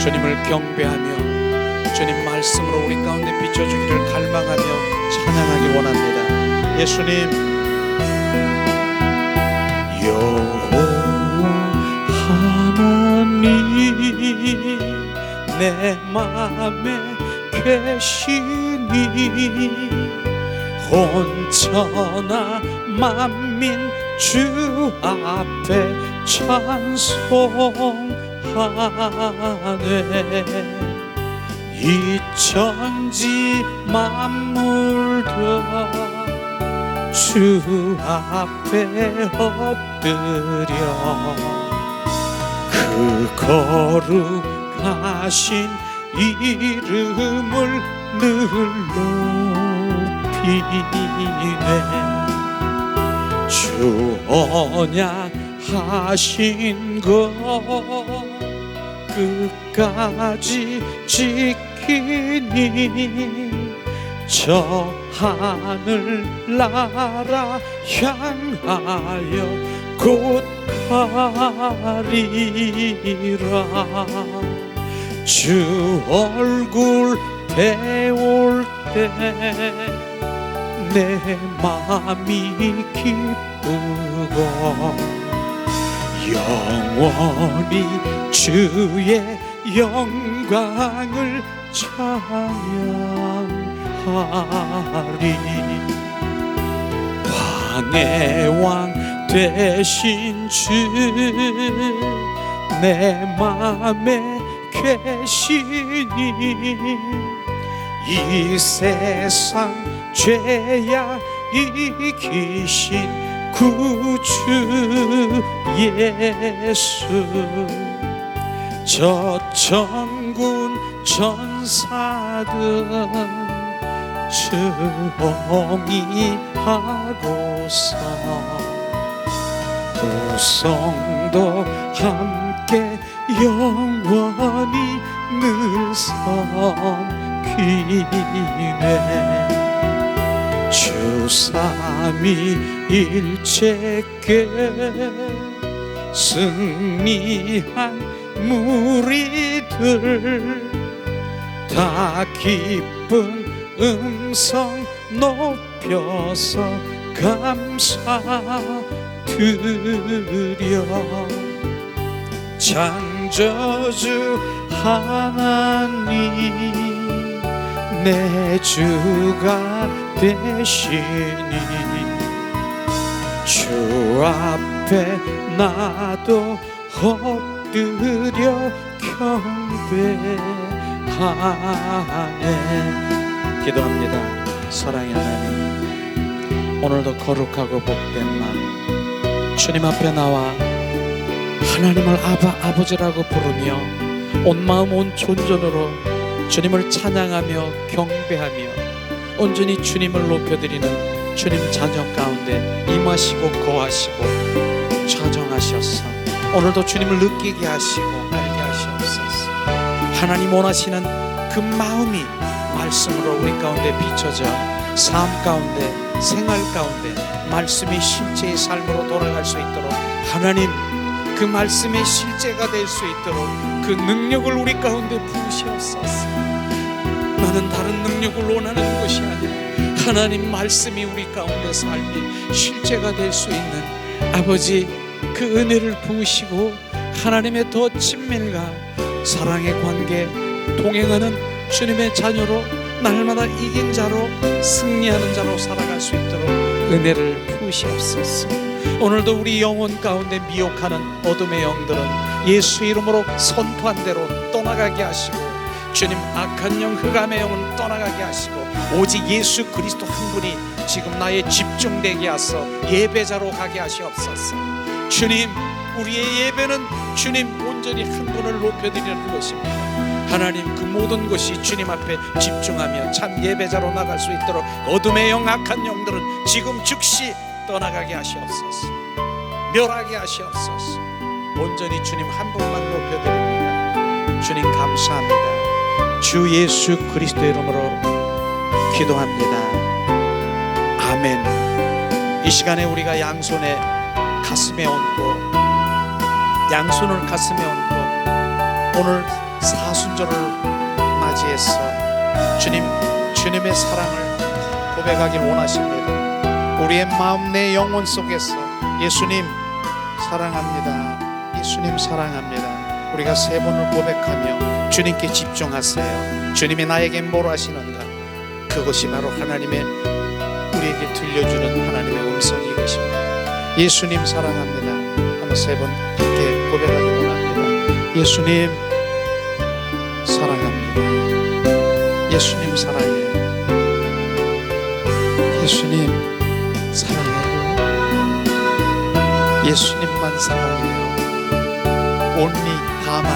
주님을 경배하며 주님 말씀으로 우리 가운데 비춰주기를 갈망하며 찬양하기 원합니다. 예수님, 여호와 하나님 내 맘에 계시니 온천하 만민 주 앞에 찬송하네. 이 천지 만물도 주 앞에 엎드려 그 거룩하신 이름을 늘 높이네. 주 언약하신 것 끝까지 지키니 저 하늘 나라 향하여 곧 가리라. 주 얼굴 배울 때 내 맘이 기쁘고 영원히 주의 영광을 찬양하리. 왕의 왕 되신 주 내 맘에 계시니 이 세상 죄악 이기신 구주 예수. 저 천군 천사들 정의하고서 우성도 함께 영원히 늘 섬기네. 주 삼위일체께 승리한 무리들 다 기쁜 음성 높여서 감사드려. 창조주 하나님 내 주가 되시니 주 앞에 나도 엎드려 경배하네. 기도합니다. 사랑의 하나님, 오늘도 거룩하고 복된 날 주님 앞에 나와 하나님을 아버지라고 부르며 온 마음 온 존전으로 주님을 찬양하며 경배하며 온전히 주님을 높여드리는 주님 자녀 가운데 임하시고 거하시고 좌정하셔서 오늘도 주님을 느끼게 하시고 알게 하시옵소서. 하나님 원하시는 그 마음이 말씀으로 우리 가운데 비춰져 삶 가운데 생활 가운데 말씀이 실제의 삶으로 돌아갈 수 있도록 하나님 그 말씀의 실제가 될 수 있도록 그 능력을 우리 가운데 부으시옵소서. 나는 다른 능력을 원하는 것이 아니라 하나님 말씀이 우리 가운데 삶이 실제가 될 수 있는 아버지 그 은혜를 부으시고 하나님의 더 친밀과 사랑의 관계 동행하는 주님의 자녀로 날마다 이긴 자로 승리하는 자로 살아갈 수 있도록 은혜를 부으시옵소서. 오늘도 우리 영혼 가운데 미혹하는 어둠의 영들은 예수 이름으로 선포한 대로 떠나가게 하시고 주님 악한 영 흑암의 영은 떠나가게 하시고 오직 예수 그리스도 한 분이 지금 나의 집중되게 하소 예배자로 가게 하시옵소서. 주님 우리의 예배는 주님 온전히 한 분을 높여드리는 것입니다. 하나님 그 모든 것이 주님 앞에 집중하며 참 예배자로 나갈 수 있도록 어둠의 영 악한 영들은 지금 즉시 떠나가게 하시옵소서. 멸하게 하시옵소서. 온전히 주님 한 분만 높여드립니다. 주님 감사합니다. 주 예수 그리스도의 이름으로 기도합니다. 아멘. 이 시간에 우리가 양손에 가슴에 얹고 양손을 가슴에 얹고 오늘 사순절을 맞이해서 주님의 사랑을 고백하길 원하십니다. 우리의 마음, 내 영혼 속에서 예수님 사랑합니다, 예수님 사랑합니다, 우리가 3번을 고백하며 주님께 집중하세요. 주님이 나에게 뭘 하시는가, 그것이 바로 하나님의 우리에게 들려주는 하나님의 음성이 것입니다. 예수님 사랑합니다 한번 3번 이렇게 고백하기 원합니다. 예수님 사랑합니다, 예수님 사랑해요, 예수님 사랑해요, 예수님만 사랑해요. 온리 다만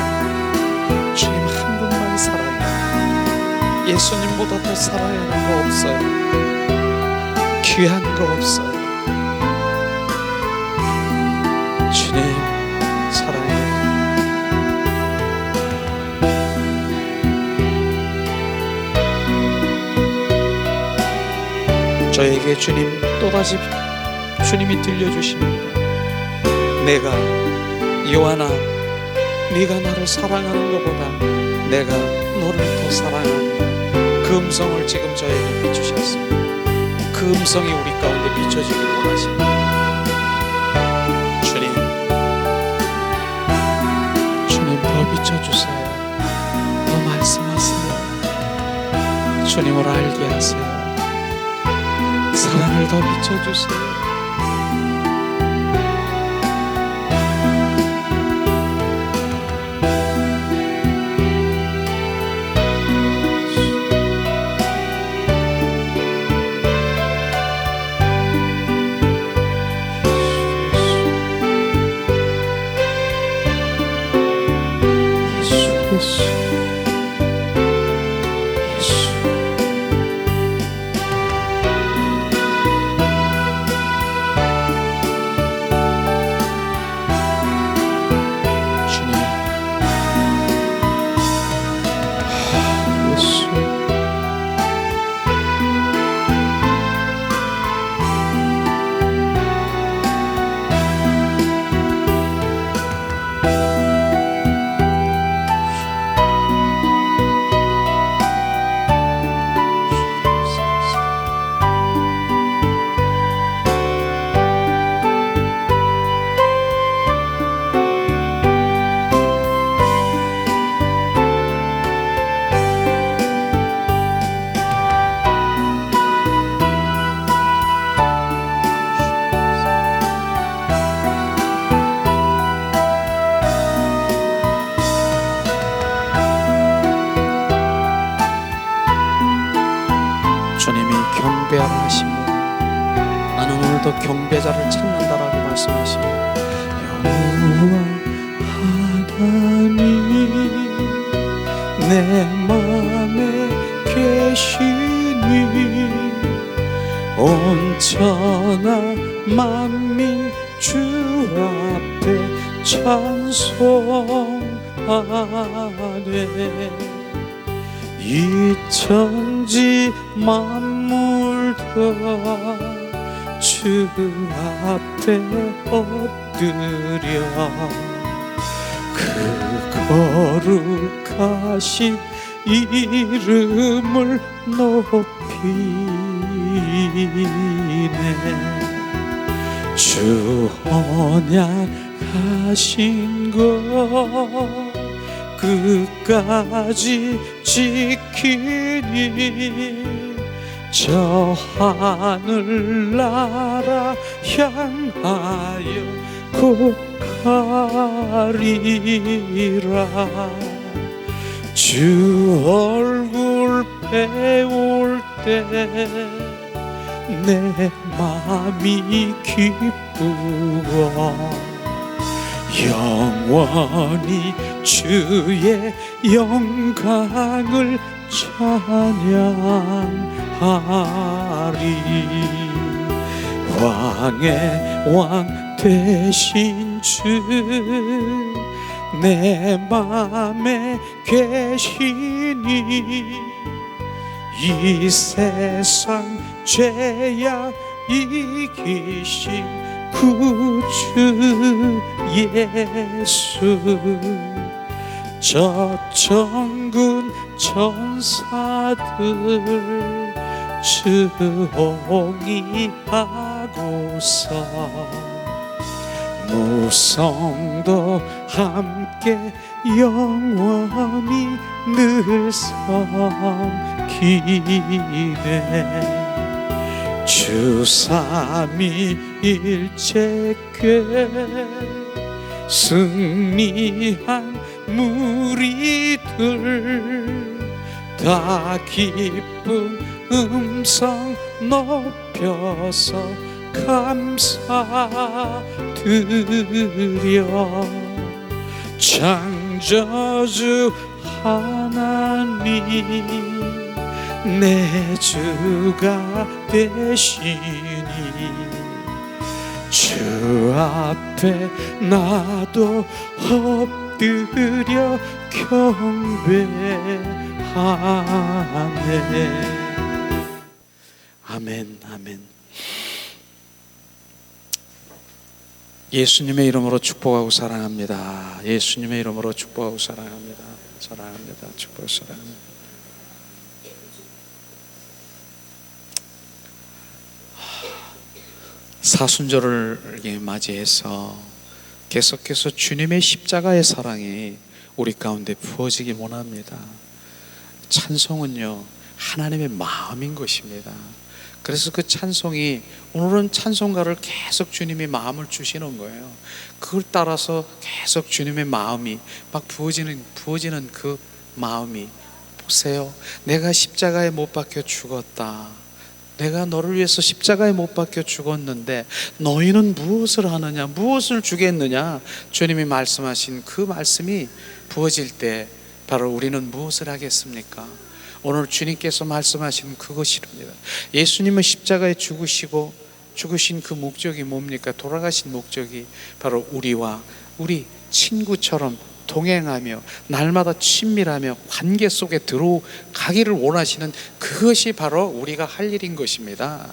주님 한 분만 사랑해요. 예수님보다 더 사랑하는 거 없어요. 귀한 거 없어요. 주님 사랑해요. 저에게 주님 또다시 주님이 들려주십니다. 내가 요한아, 네가 나를 사랑하는 것보다 내가 너를 더 사랑한다. 그 음성을 지금 저에게 비추셨습니다. 그 음성이 우리 가운데 비춰지길 원하십니다. 주님 더 비춰주세요. 더 말씀하세요. 주님을 알게 하세요. 사랑을 더 비춰주세요. 주님이 경배하라 하십니다. 나는 오늘도 경배자를 찾는다라고 말씀하십니다. 여호와 하나님, 내 맘에 계시니 온천하 만민 주 앞에 찬송하네. 이 천지 만물 다 주 앞에 엎드려 그 거룩하신 이름을 높이네. 주 언약하신 것 끝까지 지키니 저 하늘나라 향하여 곡하리라. 주 얼굴 배울 때 내 맘이 기쁘고 영원히 주의 영광을 찬양하리. 왕의 왕 되신 주 내 맘에 계시니 이 세상 죄악 이기신 구주 예수 저 천군 천사들 주홍이하고서 무성도 함께 영원히 늘 섬기네. 주 삼위일체께 승리한 무리들 다 기쁜 음성 높여서 감사드려. 창조주 하나님 내 주가 되시니 주 앞에 나도 엎드려 경배하네. 아멘, 아멘. 예수님의 이름으로 축복하고 사랑합니다. 예수님의 이름으로 축복하고 사랑합니다. 사랑합니다. 축복하고 사랑합니다. 사순절을 맞이해서 계속해서 주님의 십자가의 사랑이 우리 가운데 부어지길 원합니다. 찬송은요, 하나님의 마음인 것입니다. 그래서 그 찬송이, 오늘은 찬송가를 계속 주님이 마음을 주시는 거예요. 그걸 따라서 계속 주님의 마음이 막 부어지는 그 마음이, 보세요, 내가 십자가에 못 박혀 죽었다, 내가 너를 위해서 십자가에 못 박혀 죽었는데 너희는 무엇을 하느냐, 무엇을 주겠느냐, 주님이 말씀하신 그 말씀이 부어질 때 바로 우리는 무엇을 하겠습니까? 오늘 주님께서 말씀하시는 그것입니다. 예수님은 십자가에 죽으신 그 목적이 뭡니까? 돌아가신 목적이 바로 우리와 우리 친구처럼 동행하며 날마다 친밀하며 관계 속에 들어가기를 원하시는 그것이 바로 우리가 할 일인 것입니다.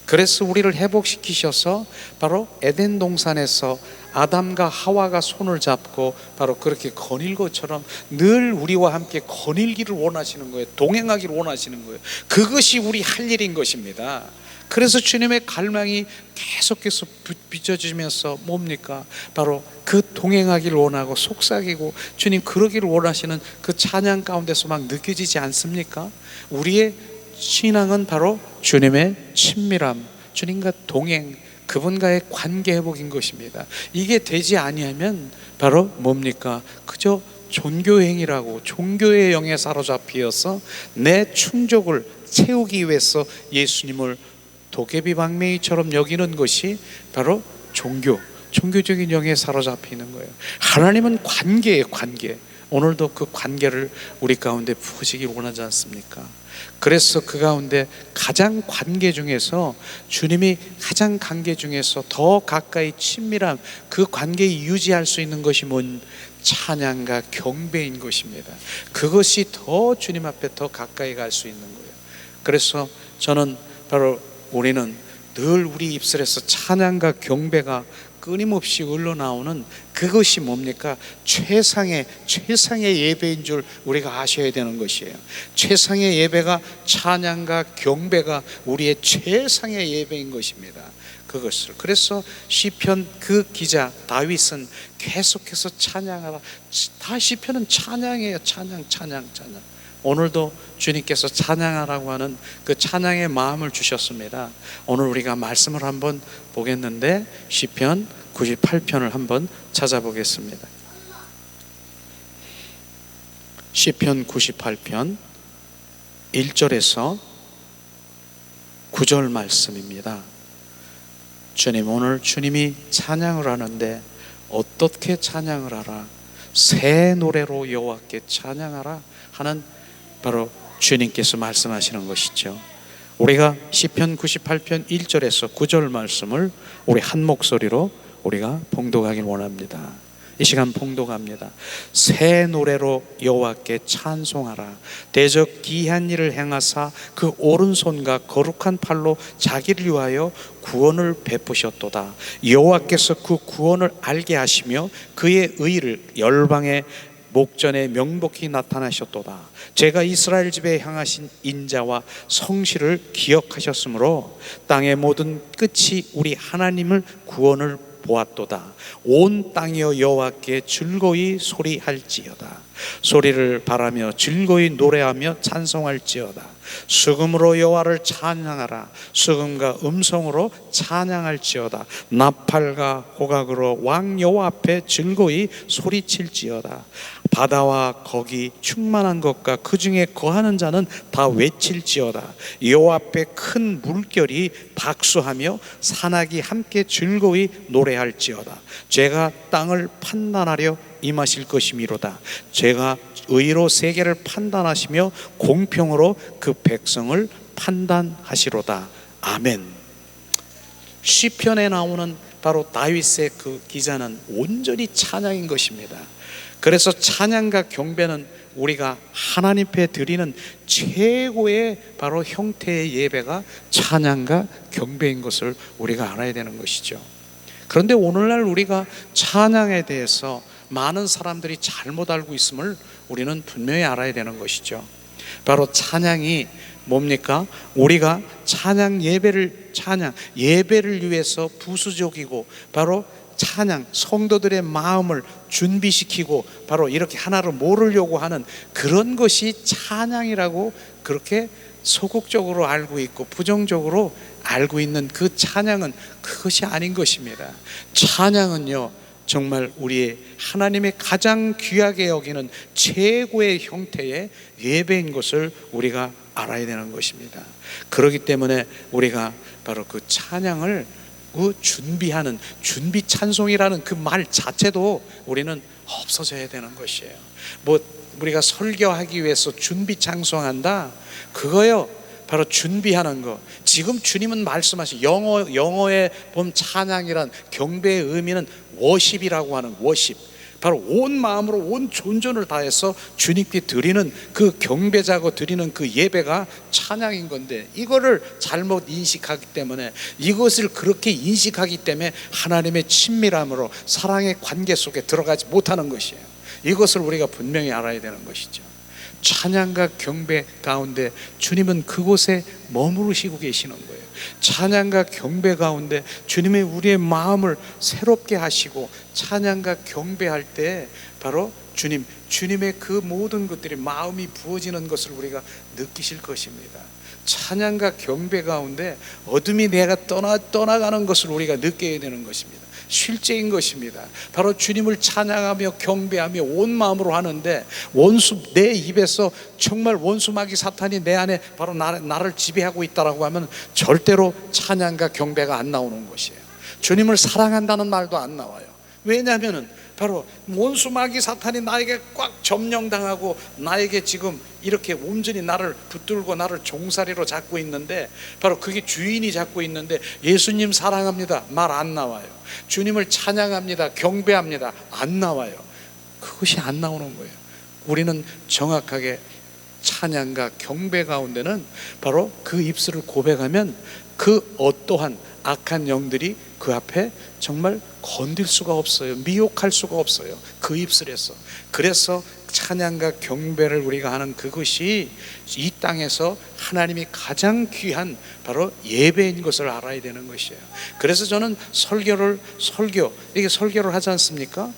그래서 우리를 회복시키셔서 바로 에덴 동산에서 아담과 하와가 손을 잡고 바로 그렇게 거닐 것처럼 늘 우리와 함께 거닐기를 원하시는 거예요. 동행하기를 원하시는 거예요. 그것이 우리 할 일인 것입니다. 그래서 주님의 갈망이 계속해서 비춰지면서 뭡니까? 바로 그 동행하기를 원하고 속삭이고 주님 그러기를 원하시는 그 찬양 가운데서 막 느껴지지 않습니까? 우리의 신앙은 바로 주님의 친밀함, 주님과 동행, 그분과의 관계 회복인 것입니다. 이게 되지 아니하면 바로 뭡니까? 그저 종교행위라고, 종교의 영에 사로잡히어서 내 충족을 채우기 위해서 예수님을 도깨비방맹이처럼 여기는 것이 바로 종교적인 영에 사로잡히는 거예요. 하나님은 관계예요, 관계. 오늘도 그 관계를 우리 가운데 부으시길 원하지 않습니까? 그래서 그 가운데 가장 관계 중에서, 주님이 가장 관계 중에서 더 가까이 친밀한 그 관계 유지할 수 있는 것이 뭔? 찬양과 경배인 것입니다. 그것이 더 주님 앞에 더 가까이 갈 수 있는 거예요. 그래서 저는 바로 우리는 늘 우리 입술에서 찬양과 경배가 끊임없이 흘러나오는 그것이 뭡니까? 최상의 예배인 줄 우리가 아셔야 되는 것이에요. 최상의 예배가, 찬양과 경배가 우리의 최상의 예배인 것입니다. 그것을, 그래서 시편 그 기자 다윗은 계속해서 찬양하라. 다 시편은 찬양이에요. 찬양. 오늘도 주님께서 찬양하라고 하는 그 찬양의 마음을 주셨습니다. 오늘 우리가 말씀을 한번 보겠는데 시편 98편을 한번 찾아보겠습니다. 시편 98편 1절에서 9절 말씀입니다. 주님, 오늘 주님이 찬양을 하는데 어떻게 찬양을 하라? 새 노래로 여호와께 찬양하라 하는 바로 주님께서 말씀하시는 것이죠. 우리가 시편 98편 1절에서 9절 말씀을 우리 한 목소리로 우리가 봉독하길 원합니다. 이 시간 봉독합니다. 새 노래로 여호와께 찬송하라. 대적 기이한 일을 행하사 그 오른손과 거룩한 팔로 자기를 위하여 구원을 베푸셨도다. 여호와께서 그 구원을 알게 하시며 그의 의를 열방에 목전에 명복히 나타나셨도다. 제가 이스라엘 집에 향하신 인자와 성실을 기억하셨으므로 땅의 모든 끝이 우리 하나님을 구원을 보았도다. 온 땅이여 여호와께 즐거이 소리할지어다. 소리를 바라며 즐거이 노래하며 찬송할지어다. 수금으로 여호와를 찬양하라. 수금과 음성으로 찬양할지어다. 나팔과 호각으로 왕 여호와 앞에 즐거이 소리칠지어다. 바다와 거기 충만한 것과 그 중에 거하는 자는 다 외칠지어다. 여호와 앞에 큰 물결이 박수하며 산악이 함께 즐거이 노래할지어다. 제가 땅을 판단하려 임하실 것이미로다. 제가 의로 세계를 판단하시며 공평으로 그 백성을 판단하시로다. 아멘. 시편에 나오는 바로 다윗의 그 기자는 온전히 찬양인 것입니다. 그래서 찬양과 경배는 우리가 하나님 앞에 드리는 최고의 바로 형태의 예배가 찬양과 경배인 것을 우리가 알아야 되는 것이죠. 그런데 오늘날 우리가 찬양에 대해서 많은 사람들이 잘못 알고 있음을 우리는 분명히 알아야 되는 것이죠. 바로 찬양이 뭡니까? 우리가 찬양 예배를 위해서 부수적이고 바로 찬양, 성도들의 마음을 준비시키고 바로 이렇게 하나로 모으려고 하는 그런 것이 찬양이라고 그렇게 소극적으로 알고 있고 부정적으로 알고 있는 그 찬양은 그것이 아닌 것입니다. 찬양은요, 정말 우리의 하나님의 가장 귀하게 여기는 최고의 형태의 예배인 것을 우리가 알아야 되는 것입니다. 그렇기 때문에 우리가 바로 그 찬양을 준비하는 준비 찬송이라는 그 말 자체도 우리는 없어져야 되는 것이에요. 우리가 설교하기 위해서 준비 찬송한다, 그거요 바로 준비하는 거. 지금 주님은 말씀하신 영어에 보면 찬양이란 경배의 의미는 워십이라고 하는 워십, 바로 온 마음으로 온 존전을 다해서 주님께 드리는 그 경배자고 드리는 그 예배가 찬양인 건데, 이거를 잘못 인식하기 때문에, 이것을 그렇게 인식하기 때문에 하나님의 친밀함으로 사랑의 관계 속에 들어가지 못하는 것이에요. 이것을 우리가 분명히 알아야 되는 것이죠. 찬양과 경배 가운데 주님은 그곳에 머무르시고 계시는 거예요. 찬양과 경배 가운데 주님의 우리의 마음을 새롭게 하시고, 찬양과 경배할 때 바로 주님의 그 모든 것들이 마음이 부어지는 것을 우리가 느끼실 것입니다. 찬양과 경배 가운데 어둠이 내가 떠나가는 것을 우리가 느껴야 되는 것입니다. 실제인 것입니다. 바로 주님을 찬양하며 경배하며 온 마음으로 하는데, 내 입에서 정말 원수마귀 사탄이 내 안에 바로 나를 지배하고 있다라고 하면 절대로 찬양과 경배가 안 나오는 것이에요. 주님을 사랑한다는 말도 안 나와요. 왜냐하면 바로 원수마귀 사탄이 나에게 꽉 점령당하고 나에게 지금 이렇게 온전히 나를 붙들고 나를 종살이로 잡고 있는데, 바로 그게 주인이 잡고 있는데, 예수님 사랑합니다 말 안 나와요. 주님을 찬양합니다 경배합니다 안 나와요. 그것이 안 나오는 거예요. 우리는 정확하게 찬양과 경배 가운데는 바로 그 입술을 고백하면 그 어떠한 악한 영들이 그 앞에 정말 건들 수가 없어요. 미혹할 수가 없어요, 그 입술에서. 그래서 찬양과 경배를 우리가 하는 그것이 이 땅에서 하나님이 가장 귀한 바로 예배인 것을 알아야 되는 것이에요. 그래서 저는 설교를 하지 않습니까?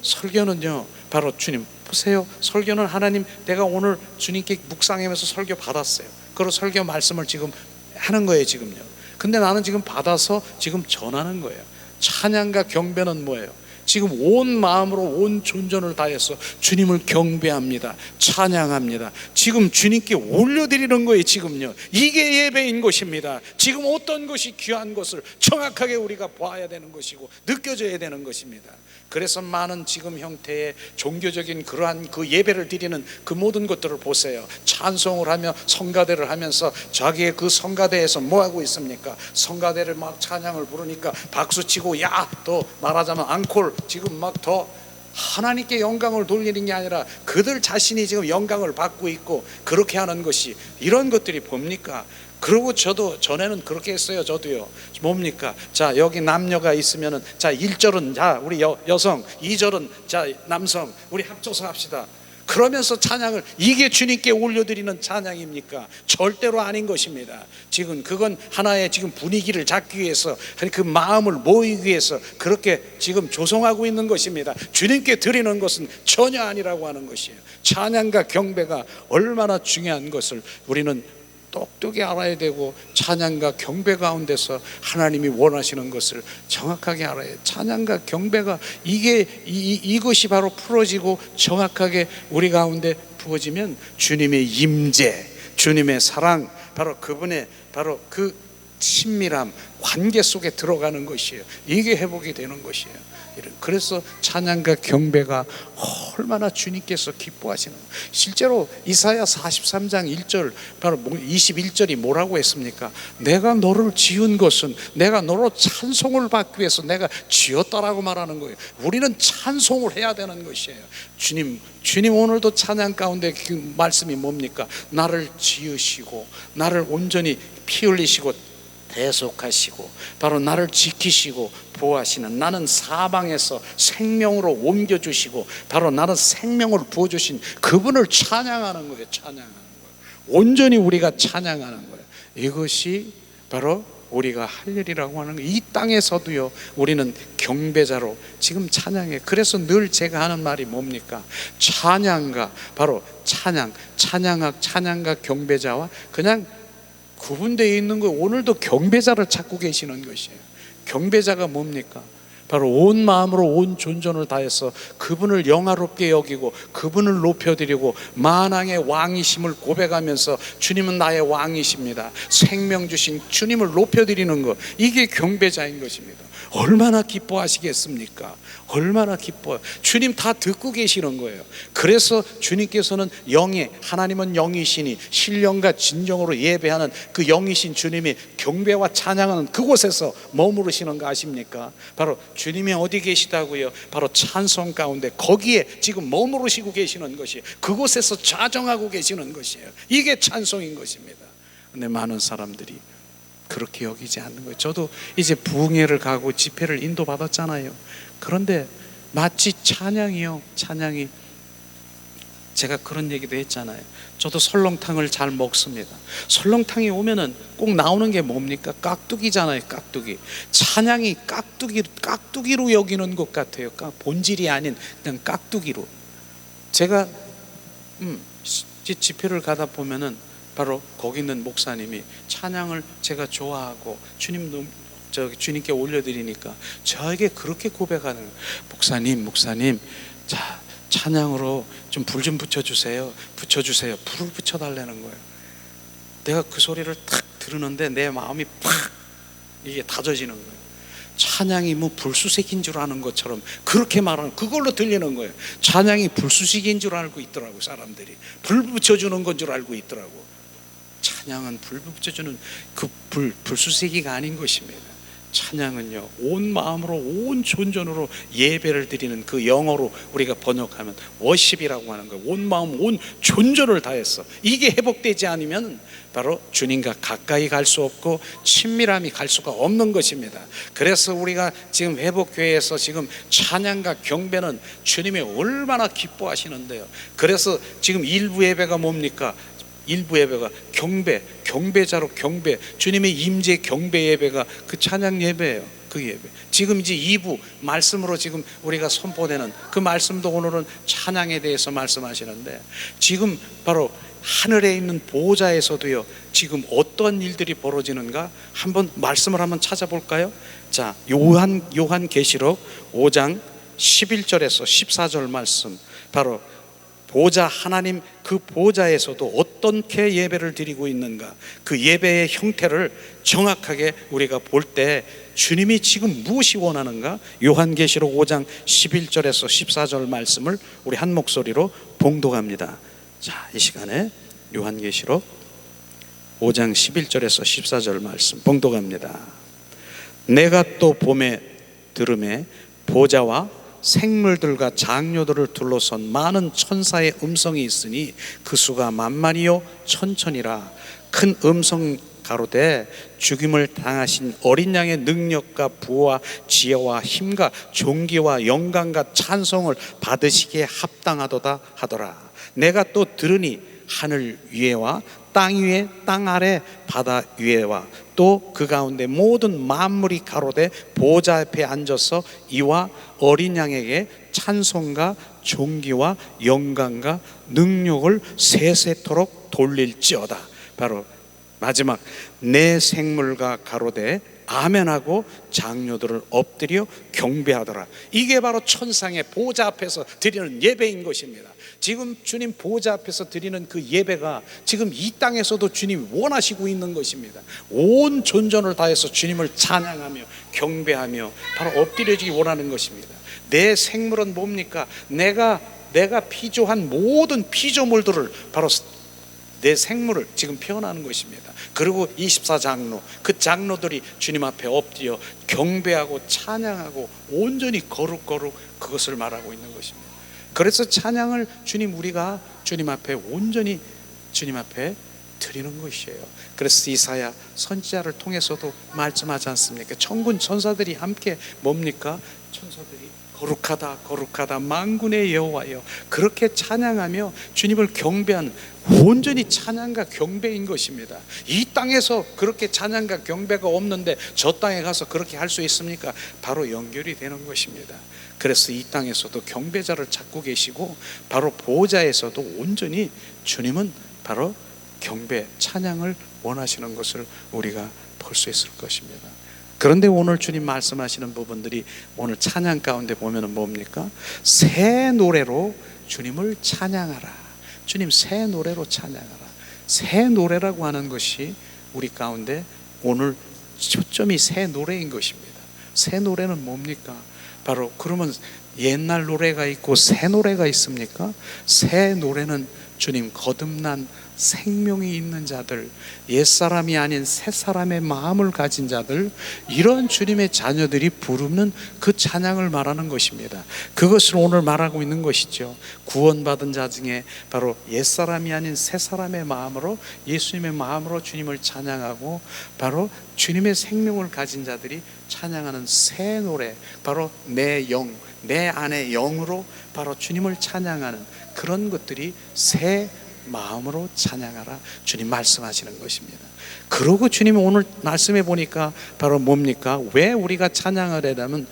설교는요 바로 주님 보세요. 설교는 하나님, 내가 오늘 주님께 묵상하면서 설교 받았어요. 그리고 설교 말씀을 지금 하는 거예요 지금요. 근데 나는 지금 받아서 지금 전하는 거예요. 찬양과 경배는 뭐예요? 지금 온 마음으로 온 존전을 다해서 주님을 경배합니다 찬양합니다. 지금 주님께 올려드리는 거예요 지금요. 이게 예배인 것입니다. 지금 어떤 것이 귀한 것을 정확하게 우리가 봐야 되는 것이고 느껴져야 되는 것입니다. 그래서 많은 지금 형태의 종교적인 그러한 그 예배를 드리는 그 모든 것들을 보세요. 찬송을 하며 성가대를 하면서 자기의 그 성가대에서 뭐 하고 있습니까? 성가대를 막 찬양을 부르니까 박수치고, 또 말하자면 앙콜, 지금 막 더 하나님께 영광을 돌리는 게 아니라 그들 자신이 지금 영광을 받고 있고 그렇게 하는 것이, 이런 것들이 뭡니까? 그리고 저도 전에는 그렇게 했어요. 저도요. 뭡니까? 자, 여기 남녀가 있으면은 자, 1절은 자, 우리 여성, 2절은 자, 남성, 우리 합쳐서 합시다. 그러면서 찬양을, 이게 주님께 올려드리는 찬양입니까? 절대로 아닌 것입니다. 지금 그건 하나의 지금 분위기를 잡기 위해서, 그 마음을 모이기 위해서 그렇게 지금 조성하고 있는 것입니다. 주님께 드리는 것은 전혀 아니라고 하는 것이에요. 찬양과 경배가 얼마나 중요한 것을 우리는 똑똑히 알아야 되고, 찬양과 경배 가운데서 하나님이 원하시는 것을 정확하게 알아야 해요. 찬양과 경배가 이것이 바로 풀어지고 정확하게 우리 가운데 부어지면 주님의 임재, 주님의 사랑, 바로 그분의 바로 그 친밀함, 관계 속에 들어가는 것이에요. 이게 회복이 되는 것이에요. 그래서 찬양과 경배가 얼마나 주님께서 기뻐하시는 거예요. 실제로 이사야 43장 1절 바로 21절이 뭐라고 했습니까? 내가 너를 지은 것은 내가 너로 찬송을 받기 위해서 내가 지었다라고 말하는 거예요. 우리는 찬송을 해야 되는 것이에요. 주님 오늘도 찬양 가운데 그 말씀이 뭡니까? 나를 지으시고 나를 온전히 피 흘리시고 대속하시고 바로 나를 지키시고 보호하시는, 나는 사망에서 생명으로 옮겨주시고 바로 나는 생명을 부어주신 그분을 찬양하는 거예요. 찬양하는 거예요. 온전히 우리가 찬양하는 거예요. 이것이 바로 우리가 할 일이라고 하는 거예요. 이 땅에서도요, 우리는 경배자로 지금 찬양해. 그래서 늘 제가 하는 말이 뭡니까? 찬양가, 바로 찬양과 경배자와 그냥 구분되어 있는 거예요. 오늘도 경배자를 찾고 계시는 것이에요. 경배자가 뭡니까? 바로 온 마음으로 온 존전을 다해서 그분을 영화롭게 여기고 그분을 높여드리고 만왕의 왕이심을 고백하면서 주님은 나의 왕이십니다, 생명 주신 주님을 높여드리는 것, 이게 경배자인 것입니다. 얼마나 기뻐하시겠습니까? 얼마나 기뻐요. 주님 다 듣고 계시는 거예요. 그래서 주님께서는 하나님은 영이시니 신령과 진정으로 예배하는 그 영이신 주님이 경배와 찬양하는 그곳에서 머무르시는 거 아십니까? 바로 주님이 어디 계시다고요? 바로 찬송 가운데, 거기에 지금 머무르시고 계시는 것이에요. 그곳에서 좌정하고 계시는 것이에요. 이게 찬송인 것입니다. 근데 많은 사람들이 그렇게 여기지 않는 거예요. 저도 이제 부흥회를 가고 집회를 인도받았잖아요. 그런데 마치 찬양이 제가 그런 얘기도 했잖아요. 저도 설렁탕을 잘 먹습니다. 설렁탕이 오면은 꼭 나오는 게 뭡니까? 깍두기잖아요. 깍두기. 찬양이 깍두기로 여기는 것 같아요. 본질이 아닌 그냥 깍두기로. 제가 집회를 가다 보면은 바로 거기 있는 목사님이 찬양을 제가 좋아하고 주님께 올려드리니까 저에게 그렇게 고백하는 거예요. 목사님, 자, 찬양으로 좀 불 좀 붙여주세요. 불을 붙여달라는 거예요. 내가 그 소리를 탁 들으는데 내 마음이 팍 이게 다져지는 거예요. 찬양이 뭐 불수색인 줄 아는 것처럼 그렇게 말하는, 그걸로 들리는 거예요. 찬양이 불수색인 줄 알고 있더라고. 사람들이 불 붙여주는 건 줄 알고 있더라고. 찬양은 불 붙여주는 그 불수색이가 아닌 것입니다. 찬양은요, 온 마음으로 온 존전으로 예배를 드리는, 그 영어로 우리가 번역하면 워십이라고 하는 거예요. 온 마음 온 존전을 다해서. 이게 회복되지 않으면 바로 주님과 가까이 갈 수 없고 친밀함이 갈 수가 없는 것입니다. 그래서 우리가 지금 회복교회에서 지금 찬양과 경배는 주님이 얼마나 기뻐하시는데요. 그래서 지금 일부 예배가 뭡니까? 일부 예배가 경배자로 경배, 주님의 임재 경배 예배가 그 찬양 예배예요. 그 예배. 지금 이제 2부 말씀으로 지금 우리가 선포되는 그 말씀도 오늘은 찬양에 대해서 말씀하시는데, 지금 바로 하늘에 있는 보호자에서도요, 지금 어떤 일들이 벌어지는가 한번 말씀을 한번 찾아볼까요? 자, 요한계시록 5장 11절에서 14절 말씀, 바로 보호자 하나님, 그 보호자에서도 어떻게 예배를 드리고 있는가, 그 예배의 형태를 정확하게 우리가 볼 때 주님이 지금 무엇이 원하는가, 요한계시록 5장 11절에서 14절 말씀을 우리 한 목소리로 봉독합니다. 자, 이 시간에 요한계시록 5장 11절에서 14절 말씀 봉독합니다. 내가 또 봄에 들음에 보좌와 생물들과 장녀들을 둘러선 많은 천사의 음성이 있으니 그 수가 만만이요 천천이라. 큰 음성 가로되 죽임을 당하신 어린 양의 능력과 부와 지혜와 힘과 존귀와 영광과 찬송을 받으시기에 합당하도다 하더라. 내가 또 들으니 하늘 위에와 땅 위에 땅 아래 바다 위에와 또 그 가운데 모든 만물이 가로되 보좌 앞에 앉아서 이와 어린 양에게 찬송과 존귀와 영광과 능력을 세세토록 돌릴지어다. 바로 마지막 내 생물과 가로되 아멘하고 장로들을 엎드려 경배하더라. 이게 바로 천상의 보좌 앞에서 드리는 예배인 것입니다. 지금 주님 보좌 앞에서 드리는 그 예배가 지금 이 땅에서도 주님이 원하시고 있는 것입니다. 온 존전을 다해서 주님을 찬양하며 경배하며 바로 엎드려지기 원하는 것입니다. 내 생물은 뭡니까? 내가 피조한 모든 피조물들을 바로 내 생물을 지금 표현하는 것입니다. 그리고 24장로, 그 장로들이 주님 앞에 엎드려 경배하고 찬양하고 온전히 거룩 그것을 말하고 있는 것입니다. 그래서 찬양을 우리가 주님 앞에 온전히 주님 앞에 드리는 것이에요. 그래서 이사야 선지자를 통해서도 말씀하지 않습니까? 천군 천사들이 함께 뭡니까? 천사들이 거룩하다 거룩하다 만군의 여호와여, 그렇게 찬양하며 주님을 경배한 온전히 찬양과 경배인 것입니다. 이 땅에서 그렇게 찬양과 경배가 없는데 저 땅에 가서 그렇게 할 수 있습니까? 바로 연결이 되는 것입니다. 그래서 이 땅에서도 경배자를 찾고 계시고 바로 보좌에서도 온전히 주님은 바로 경배 찬양을 원하시는 것을 우리가 볼 수 있을 것입니다. 그런데 오늘 주님 말씀하시는 부분들이 오늘 찬양 가운데 보면은 뭡니까? 새 노래로 주님을 찬양하라. 주님 새 노래로 찬양하라. 새 노래라고 하는 것이 우리 가운데 오늘 초점이 새 노래인 것입니다. 새 노래는 뭡니까? 바로 그러면 옛날 노래가 있고 새 노래가 있습니까? 새 노래는 주님 거듭난 생명이 있는 자들, 옛사람이 아닌 새사람의 마음을 가진 자들, 이런 주님의 자녀들이 부르는 그 찬양을 말하는 것입니다. 그것을 오늘 말하고 있는 것이죠. 구원받은 자 중에 바로 옛사람이 아닌 새사람의 마음으로, 예수님의 마음으로 주님을 찬양하고 바로 주님의 생명을 가진 자들이 찬양하는 새 노래, 바로 내 영, 내 안의 영으로 바로 주님을 찬양하는 그런 것들이 새 마음으로 찬양하라 주님 말씀하시는 것입니다. 그러고 주님이 오늘 말씀해 보니까 바로 뭡니까? 왜 우리가 찬양을 하려면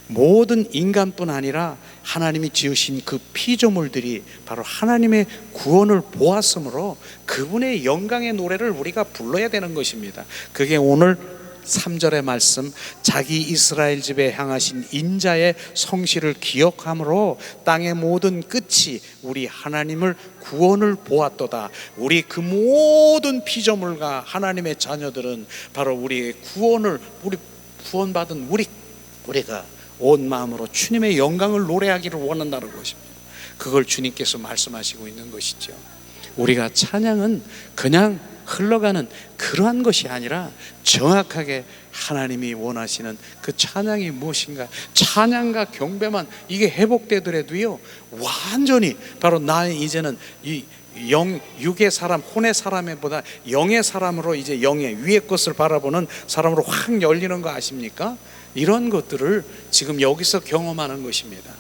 모든 인간뿐 아니라 하나님이 지으신 그 피조물들이 바로 하나님의 구원을 보았으므로 그분의 영광의 노래를 우리가 불러야 되는 것입니다. 그게 오늘 3절의 말씀, 자기 이스라엘 집에 향하신 인자의 성실을 기억함으로 땅의 모든 끝이 우리 하나님을 구원을 보았도다. 우리 그 모든 피조물과 하나님의 자녀들은 바로 우리의 구원을, 우리 구원받은 우리가 온 마음으로 주님의 영광을 노래하기를 원한다는 것입니다. 그걸 주님께서 말씀하시고 있는 것이죠. 우리가 찬양은 그냥 흘러가는 그러한 것이 아니라 정확하게 하나님이 원하시는 그 찬양이 무엇인가, 찬양과 경배만 이게 회복되더라도요 완전히 바로 나의 이제는 이 육의 사람, 혼의 사람보다 영의 사람으로, 이제 영의 위의 것을 바라보는 사람으로 확 열리는 거 아십니까? 이런 것들을 지금 여기서 경험하는 것입니다.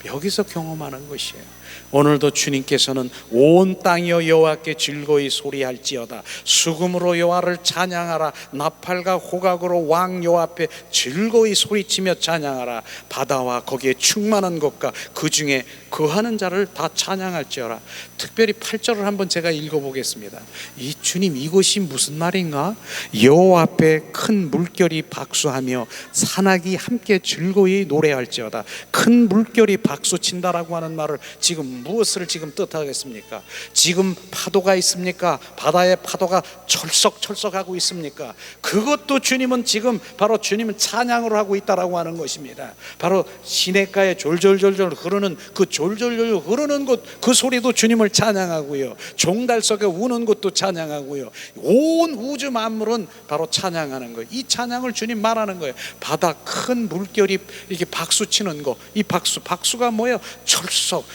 여기서 경험하는 것이에요. 오늘도 주님께서는 온 땅이여 여호와께 즐거이 소리할지어다. 수금으로 여호와를 찬양하라. 나팔과 호각으로 왕 여호와 앞에 즐거이 소리치며 찬양하라. 바다와 거기에 충만한 것과 그 중에 거하는 자를 다 찬양할지어라. 특별히 8절을 한번 제가 읽어보겠습니다. 이 주님, 이것이 무슨 말인가? 여호와 앞에 큰 물결이 박수하며 산악이 함께 즐거이 노래할지어다. 큰 물결이 박수친다라고 하는 말을 지금 무엇을 지금 뜻하겠습니까? 지금 파도가 있습니까? 바다의 파도가 철썩철썩하고 있습니까? 그것도 주님은 지금 바로 주님은 찬양으로 하고 있다라고 하는 것입니다. 바로 시냇가에 졸졸졸졸 흐르는 그 졸졸졸 흐르는 것, 그 소리도 주님을 찬양하고요. 종달 속에 우는 것도 찬양하고요. 온 우주 만물은 바로 찬양하는 거예요. 이 찬양을 주님 말하는 거예요. 바다 큰 물결이 이렇게 박수 치는 거, 이 박수가 박수가 뭐예요? 철썩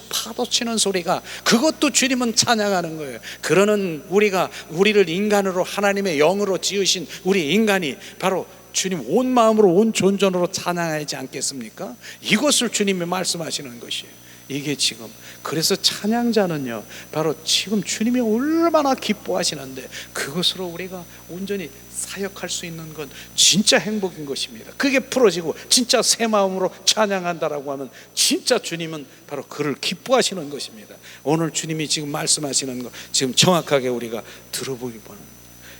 파도 치는 소리가, 그것도 주님은 찬양하는 거예요. 그러는 우리를 인간으로, 하나님의 영으로 지으신 우리 인간이 바로 주님 온 마음으로 온 존전으로 찬양하지 않겠습니까? 이것을 주님이 말씀하시는 것이에요. 이게 지금, 그래서 찬양자는요 바로 지금 주님이 얼마나 기뻐하시는데 그것으로 우리가 온전히 사역할 수 있는 건 진짜 행복인 것입니다. 그게 풀어지고 진짜 새 마음으로 찬양한다라고 하면 진짜 주님은 바로 그를 기뻐하시는 것입니다. 오늘 주님이 지금 말씀하시는 거 지금 정확하게 우리가 들어보기 바랍니다.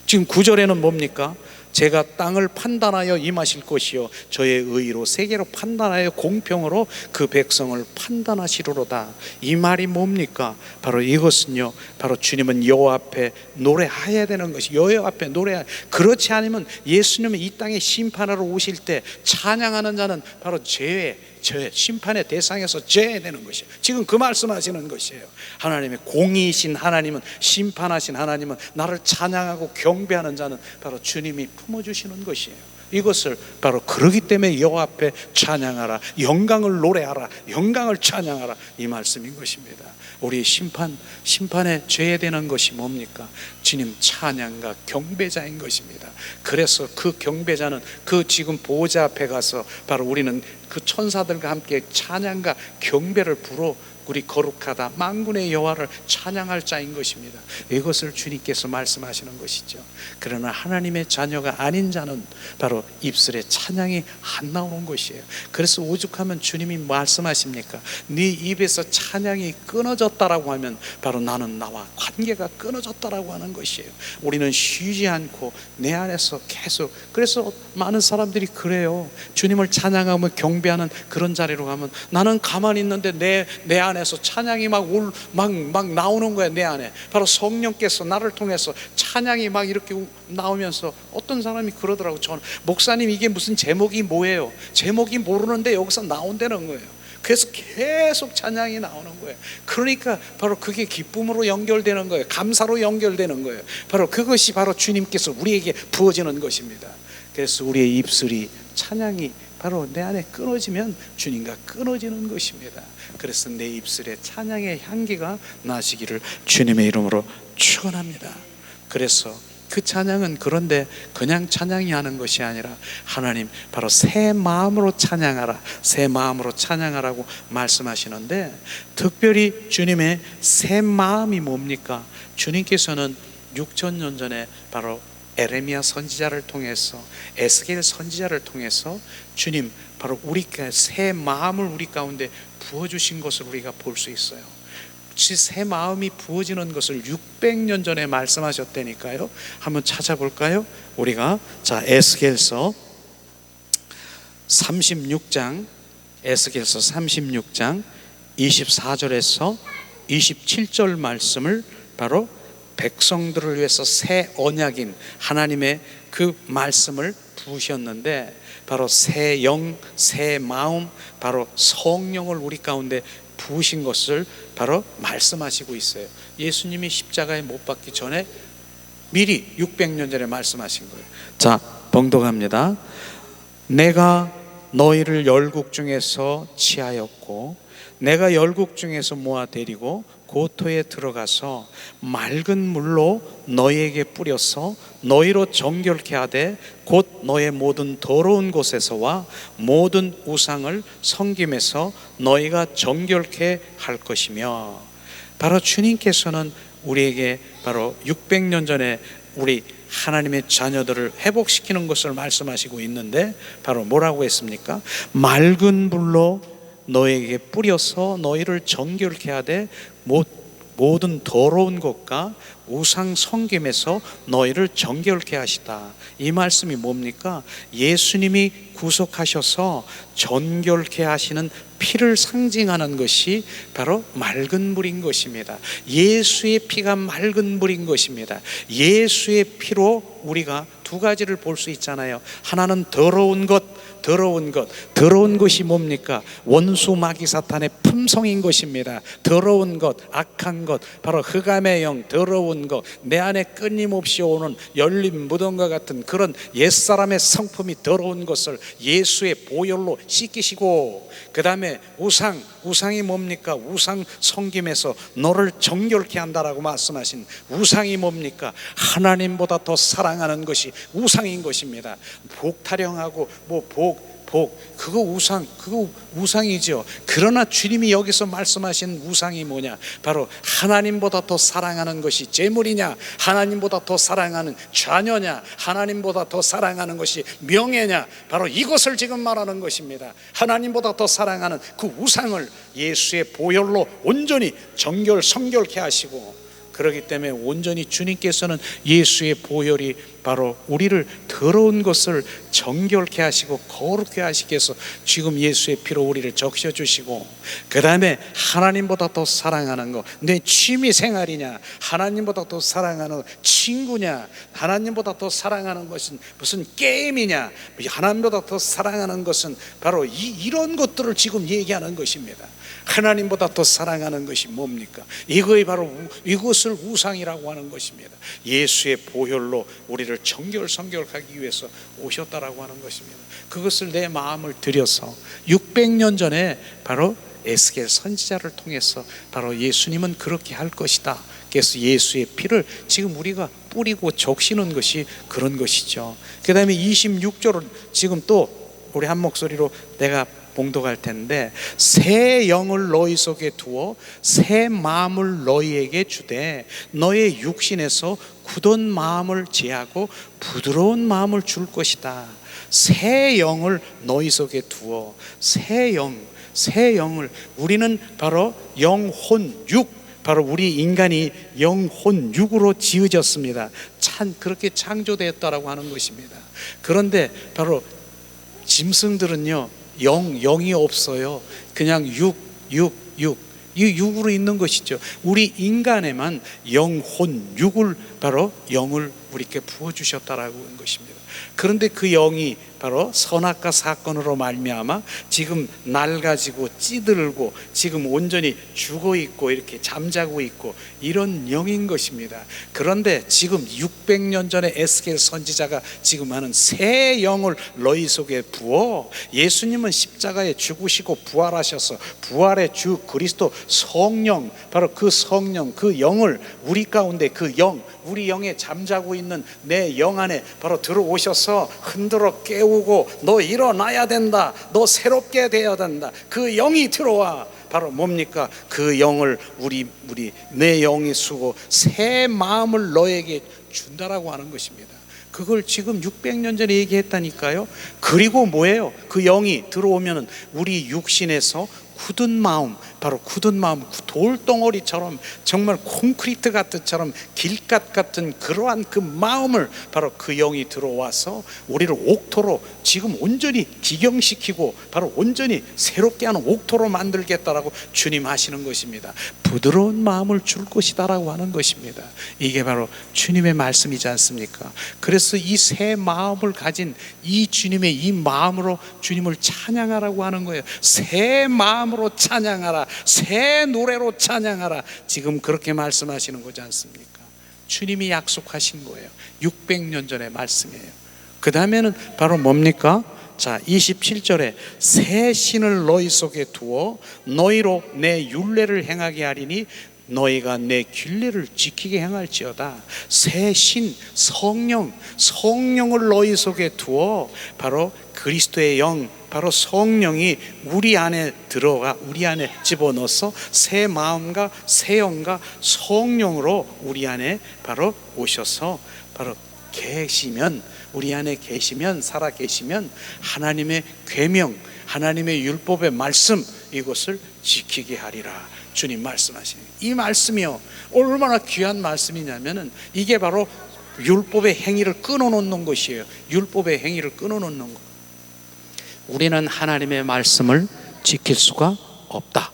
지금 9절에는 뭡니까? 제가 땅을 판단하여 임하실 것이요 저의 의로 세계로 판단하여 공평으로 그 백성을 판단하시리로다. 이 말이 뭡니까? 바로 이것은요, 바로 주님은 여호와 앞에 노래해야 되는 것이, 여호와 앞에 노래해야, 그렇지 않으면 예수님은 이 땅에 심판하러 오실 때 찬양하는 자는 바로 죄 심판의 대상에서 제외되는 것이에요. 지금 그 말씀하시는 것이에요. 하나님의 공의이신 하나님은, 심판하신 하나님은 나를 찬양하고 경배하는 자는 바로 주님이 품어주시는 것이에요. 이것을 바로 그러기 때문에 여호와 앞에 찬양하라, 영광을 노래하라, 영광을 찬양하라, 이 말씀인 것입니다. 우리 심판에 제외되는 것이 뭡니까? 주님 찬양과 경배자인 것입니다. 그래서 그 경배자는 그 지금 보호자 앞에 가서 바로 우리는 그 천사들과 함께 찬양과 경배를 부르 우리 거룩하다 만군의 여호와를 찬양할 자인 것입니다. 이것을 주님께서 말씀하시는 것이죠. 그러나 하나님의 자녀가 아닌 자는 바로 입술에 찬양이 안 나오는 것이에요. 그래서 오죽하면 주님이 말씀하십니까? 네 입에서 찬양이 끊어졌다라고 하면 바로 나는 나와 관계가 끊어졌다라고 하는 것이에요. 우리는 쉬지 않고 내 안에서 계속, 그래서 많은 사람들이 그래요. 주님을 찬양하며 경배하는 그런 자리로 가면 나는 가만히 있는데 내 안에서 찬양이 막 나오는 거야. 내 안에 바로 성령께서 나를 통해서 찬양이 막 이렇게 나오면서 어떤 사람이 그러더라고. 저는 목사님 이게 무슨 제목이 뭐예요? 제목이 모르는데 여기서 나온다는 거예요. 그래서 계속 찬양이 나오는 거예요. 그러니까 바로 그게 기쁨으로 연결되는 거예요. 감사로 연결되는 거예요. 바로 그것이 바로 주님께서 우리에게 부어지는 것입니다. 그래서 우리의 입술이 찬양이 바로 내 안에 끊어지면 주님과 끊어지는 것입니다. 그래서 내 입술에 찬양의 향기가 나시기를 주님의 이름으로 축원합니다. 그래서 그 찬양은 그런데 그냥 찬양이 하는 것이 아니라 하나님 바로 새 마음으로 찬양하라, 새 마음으로 찬양하라고 말씀하시는데, 특별히 주님의 새 마음이 뭡니까? 주님께서는 6,000년 전에 바로 에레미야 선지자를 통해서, 에스겔 선지자를 통해서 주님 바로 우리가 새 마음을 우리 가운데 부어주신 것을 우리가 볼 수 있어요. 새 마음이 부어지는 것을 600년 전에 말씀하셨다니까요. 한번 찾아볼까요? 우리가 자 에스겔서 36장, 에스겔서 36장 24절에서 27절 말씀을 바로 백성들을 위해서 새 언약인 하나님의 그 말씀을 부으셨는데, 바로 새 영, 새 마음, 바로 성령을 우리 가운데 부으신 것을 바로 말씀하시고 있어요. 예수님이 십자가에 못 박기 전에 미리 600년 전에 말씀하신 거예요. 자, 봉독합니다. 내가 너희를 열국 중에서 취하였고 내가 열국 중에서 모아 데리고 고토에 들어가서 맑은 물로 너희에게 뿌려서 너희로 정결케 하되 곧 너의 모든 더러운 곳에서와 모든 우상을 섬김에서 너희가 정결케 할 것이며, 바로 주님께서는 우리에게 바로 600년 전에 우리 하나님의 자녀들을 회복시키는 것을 말씀하시고 있는데, 바로 뭐라고 했습니까? 맑은 물로 너에게 뿌려서 너희를 정결케 하되 모든 더러운 것과 우상 섬김에서 너희를 정결케 하시다. 이 말씀이 뭡니까? 예수님이 구속하셔서 정결케 하시는 피를 상징하는 것이 바로 맑은 물인 것입니다. 예수의 피가 맑은 물인 것입니다. 예수의 피로 우리가 두 가지를 볼 수 있잖아요. 하나는 더러운 것, 더러운 것이 뭡니까? 원수 마귀 사탄의 품성인 것입니다. 더러운 것, 악한 것, 바로 흑암의 영, 더러운 것, 내 안에 끊임없이 오는 열린 무덤과 같은 그런 옛사람의 성품이 더러운 것을 예수의 보혈로 씻기시고, 그 다음에 우상이 뭡니까? 우상 섬김에서 너를 정결케 한다라고 말씀하신 우상이 뭡니까? 하나님보다 더 사랑하는 것이 우상인 것입니다. 복 타령하고 그거 우상이죠. 그러나 주님이 여기서 말씀하신 우상이 뭐냐? 바로 하나님보다 더 사랑하는 것이 재물이냐? 하나님보다 더 사랑하는 자녀냐? 하나님보다 더 사랑하는 것이 명예냐? 바로 이것을 지금 말하는 것입니다. 하나님보다 더 사랑하는 그 우상을 예수의 보혈로 온전히 성결케 하시고, 그렇기 때문에 온전히 주님께서는 예수의 보혈이 바로 우리를 더러운 것을 정결케 하시고 거룩케 하시기 위해서 지금 예수의 피로 우리를 적셔주시고, 그 다음에 하나님보다 더 사랑하는 것, 내 취미 생활이냐? 하나님보다 더 사랑하는 친구냐? 하나님보다 더 사랑하는 것은 무슨 게임이냐? 하나님보다 더 사랑하는 것은 바로 이런 것들을 지금 얘기하는 것입니다. 하나님보다 더 사랑하는 것이 뭡니까? 이것을 우상이라고 하는 것입니다. 예수의 보혈로 우리를 성결하기 위해서 오셨다라고 하는 것입니다. 그것을 내 마음을 들여서 600년 전에 바로 에스겔 선지자를 통해서 바로 예수님은 그렇게 할 것이다. 그래서 예수의 피를 지금 우리가 뿌리고 적시는 것이 그런 것이죠. 그 다음에 26절은 지금 또 우리 한 목소리로 내가 봉독할 텐데, 새 영을 너희 속에 두어 새 마음을 너희에게 주되 너의 육신에서 굳은 마음을 제하고 부드러운 마음을 줄 것이다. 새 영을 너희 속에 두어 새 영을 우리는 바로 영혼 육, 바로 우리 인간이 영혼 육으로 지어졌습니다. 그렇게 창조되었다라고 하는 것입니다. 그런데 바로 짐승들은요 영이 없어요. 그냥 이 육으로 있는 것이죠. 우리 인간에만 영혼 육을 바로 영을 우리께 부어주셨다라고 하는 것입니다. 그런데 그 영이 바로 선악과 사건으로 말미암아 지금 낡아지고 찌들고 지금 온전히 죽어있고 이렇게 잠자고 있고 이런 영인 것입니다. 그런데 지금 600년 전에 에스겔 선지자가 지금 하는 새 영을 너희 속에 부어, 예수님은 십자가에 죽으시고 부활하셔서 부활의 주 그리스도 성령, 바로 그 성령, 그 영을 우리 가운데, 그 영, 우리 영에 잠자고 있는 내 영 안에 바로 들어오셔서 흔들어 깨우고 너 일어나야 된다, 너 새롭게 되어야 된다. 그 영이 들어와 바로 뭡니까? 그 영을 내 영이 쓰고 새 마음을 너에게 준다라고 하는 것입니다. 그걸 지금 600년 전에 얘기했다니까요. 그리고 뭐예요? 그 영이 들어오면은 우리 육신에서 굳은 마음, 바로 굳은 마음, 돌덩어리처럼 정말 콘크리트 같은처럼 길갓 같은 그러한 그 마음을 바로 그 영이 들어와서 우리를 옥토로 지금 온전히 기경시키고 바로 온전히 새롭게 하는 옥토로 만들겠다라고 주님 하시는 것입니다. 부드러운 마음을 줄 것이다라고 하는 것입니다. 이게 바로 주님의 말씀이지 않습니까? 그래서 이 새 마음을 가진 이 주님의 이 마음으로 주님을 찬양하라고 하는 거예요. 새 마음으로 찬양하라, 새 노래로 찬양하라. 지금 그렇게 말씀하시는 거지 않습니까? 주님이 약속하신 거예요. 600년 전의 말씀이에요. 그 다음에는 바로 뭡니까? 자, 27절에 새 신을 너희 속에 두어 너희로 내 율례를 행하게 하리니 너희가 내 규례를 지키게 행할지어다. 새 신, 성령을 너희 속에 두어 바로 그리스도의 영, 바로 성령이 우리 안에 들어가 우리 안에 집어넣어서 새 마음과 새 영과 성령으로 우리 안에 바로 오셔서 바로 계시면, 우리 안에 계시면, 살아 계시면 하나님의 계명, 하나님의 율법의 말씀, 이것을 지키게 하리라. 주님 말씀하시는 이 말씀이요 얼마나 귀한 말씀이냐면은 이게 바로 율법의 행위를 끊어놓는 것이에요. 율법의 행위를 끊어놓는 것. 우리는 하나님의 말씀을 지킬 수가 없다.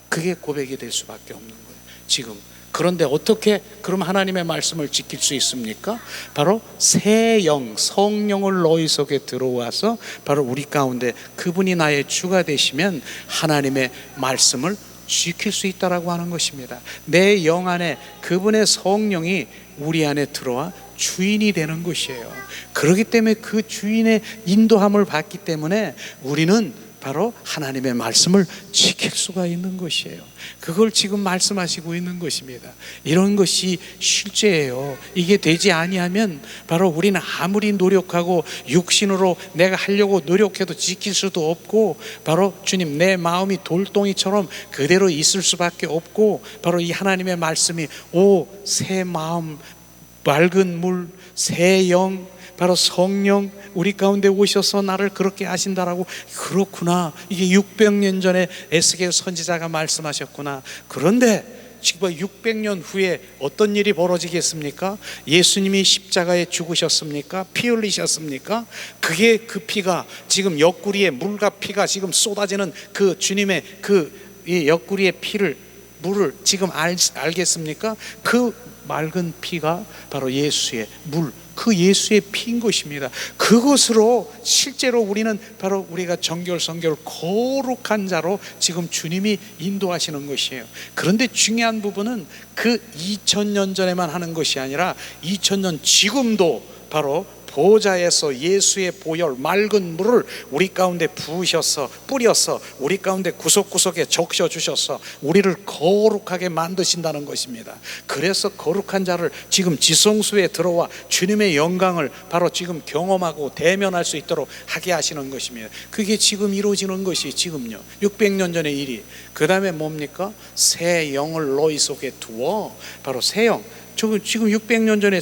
그게 고백이 될 수밖에 없는 거예요. 지금. 그런데 어떻게 그럼 하나님의 말씀을 지킬 수 있습니까? 바로 새 영, 성령을 너희 속에 들어와서 바로 우리 가운데 그분이 나의 주가 되시면 하나님의 말씀을 지킬 수 있다라고 하는 것입니다. 내 영 안에 그분의 성령이 우리 안에 들어와 주인이 되는 것이에요. 그렇기 때문에 그 주인의 인도함을 받기 때문에 우리는 바로 하나님의 말씀을 지킬 수가 있는 것이에요. 그걸 지금 말씀하시고 있는 것입니다. 이런 것이 실제예요. 이게 되지 아니하면 바로 우리는 아무리 노력하고 육신으로 내가 하려고 노력해도 지킬 수도 없고, 바로 주님 내 마음이 돌덩이처럼 그대로 있을 수밖에 없고, 바로 이 하나님의 말씀이 새 마음, 맑은 물, 새 영, 바로 성령 우리 가운데 오셔서 나를 그렇게 하신다라고. 그렇구나, 이게 600년 전에 에스겔 선지자가 말씀하셨구나. 그런데 지금 600년 후에 어떤 일이 벌어지겠습니까? 예수님이 십자가에 죽으셨습니까? 피 흘리셨습니까? 그게 그 피가 지금 옆구리에 물과 피가 지금 쏟아지는 그 주님의 이 옆구리의 물을 지금 알겠습니까? 그 맑은 피가 바로 예수의 물, 그 예수의 피인 것입니다. 그것으로 실제로 우리는 바로 우리가 정결성결 거룩한 자로 지금 주님이 인도하시는 것이에요. 그런데 중요한 부분은 그 2000년 전에만 하는 것이 아니라 2000년 지금도 바로 보좌에서 예수의 보혈 맑은 물을 우리 가운데 부으셔서 뿌려서 우리 가운데 구석구석에 적셔 주셔서 우리를 거룩하게 만드신다는 것입니다. 그래서 거룩한 자를 지금 지성소에 들어와 주님의 영광을 바로 지금 경험하고 대면할 수 있도록 하게 하시는 것입니다. 그게 지금 이루어지는 것이 지금요 600년 전의 일이. 그 다음에 뭡니까? 새 영을 너희 속에 두어. 바로 새 영, 지금 600년 전에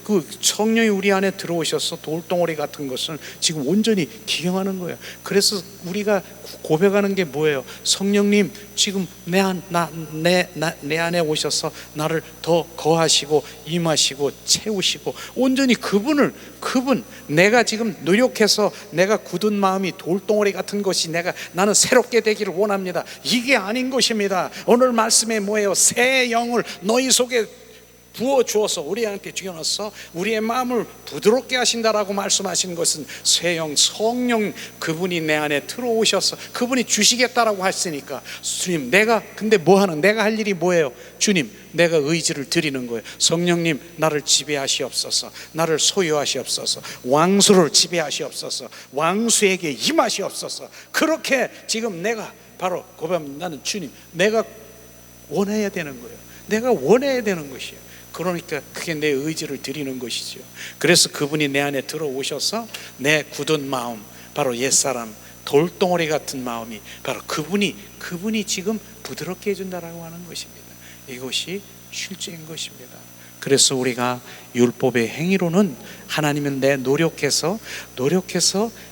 그 성령이 우리 안에 들어오셔서 돌덩어리 같은 것을 지금 온전히 기경하는 거예요. 그래서 우리가 고백하는 게 뭐예요? 성령님 지금 내 안에 오셔서 나를 더 거하시고 임하시고 채우시고 온전히 그분 내가 지금 노력해서 내가 굳은 마음이 돌덩어리 같은 것이 나는 새롭게 되기를 원합니다. 이게 아닌 것입니다. 오늘 말씀에 뭐예요? 새 영을 너희 속에 부어주어서 우리한테 주어서 우리의 마음을 부드럽게 하신다라고 말씀하시는 것은 새 영, 성령 그분이 내 안에 들어오셔서 그분이 주시겠다라고 하시니까 주님 내가 할 일이 뭐예요? 주님 내가 의지를 드리는 거예요. 성령님 나를 지배하시옵소서, 나를 소유하시옵소서, 왕수를 지배하시옵소서, 왕수에게 임하시옵소서. 그렇게 지금 내가 바로 고백하면 나는 주님 내가 원해야 되는 거예요. 내가 원해야 되는 것이에요. 그러니까 그게 내 의지를 드리는 것이죠. 그래서 그분이 내 안에 들어오셔서 내 굳은 마음, 바로 옛사람 돌덩어리 같은 마음이 바로 그분이 지금 부드럽게 해준다라고 하는 것입니다. 이것이 실제인 것입니다. 그래서 우리가 율법의 행위로는 하나님은 내 노력해서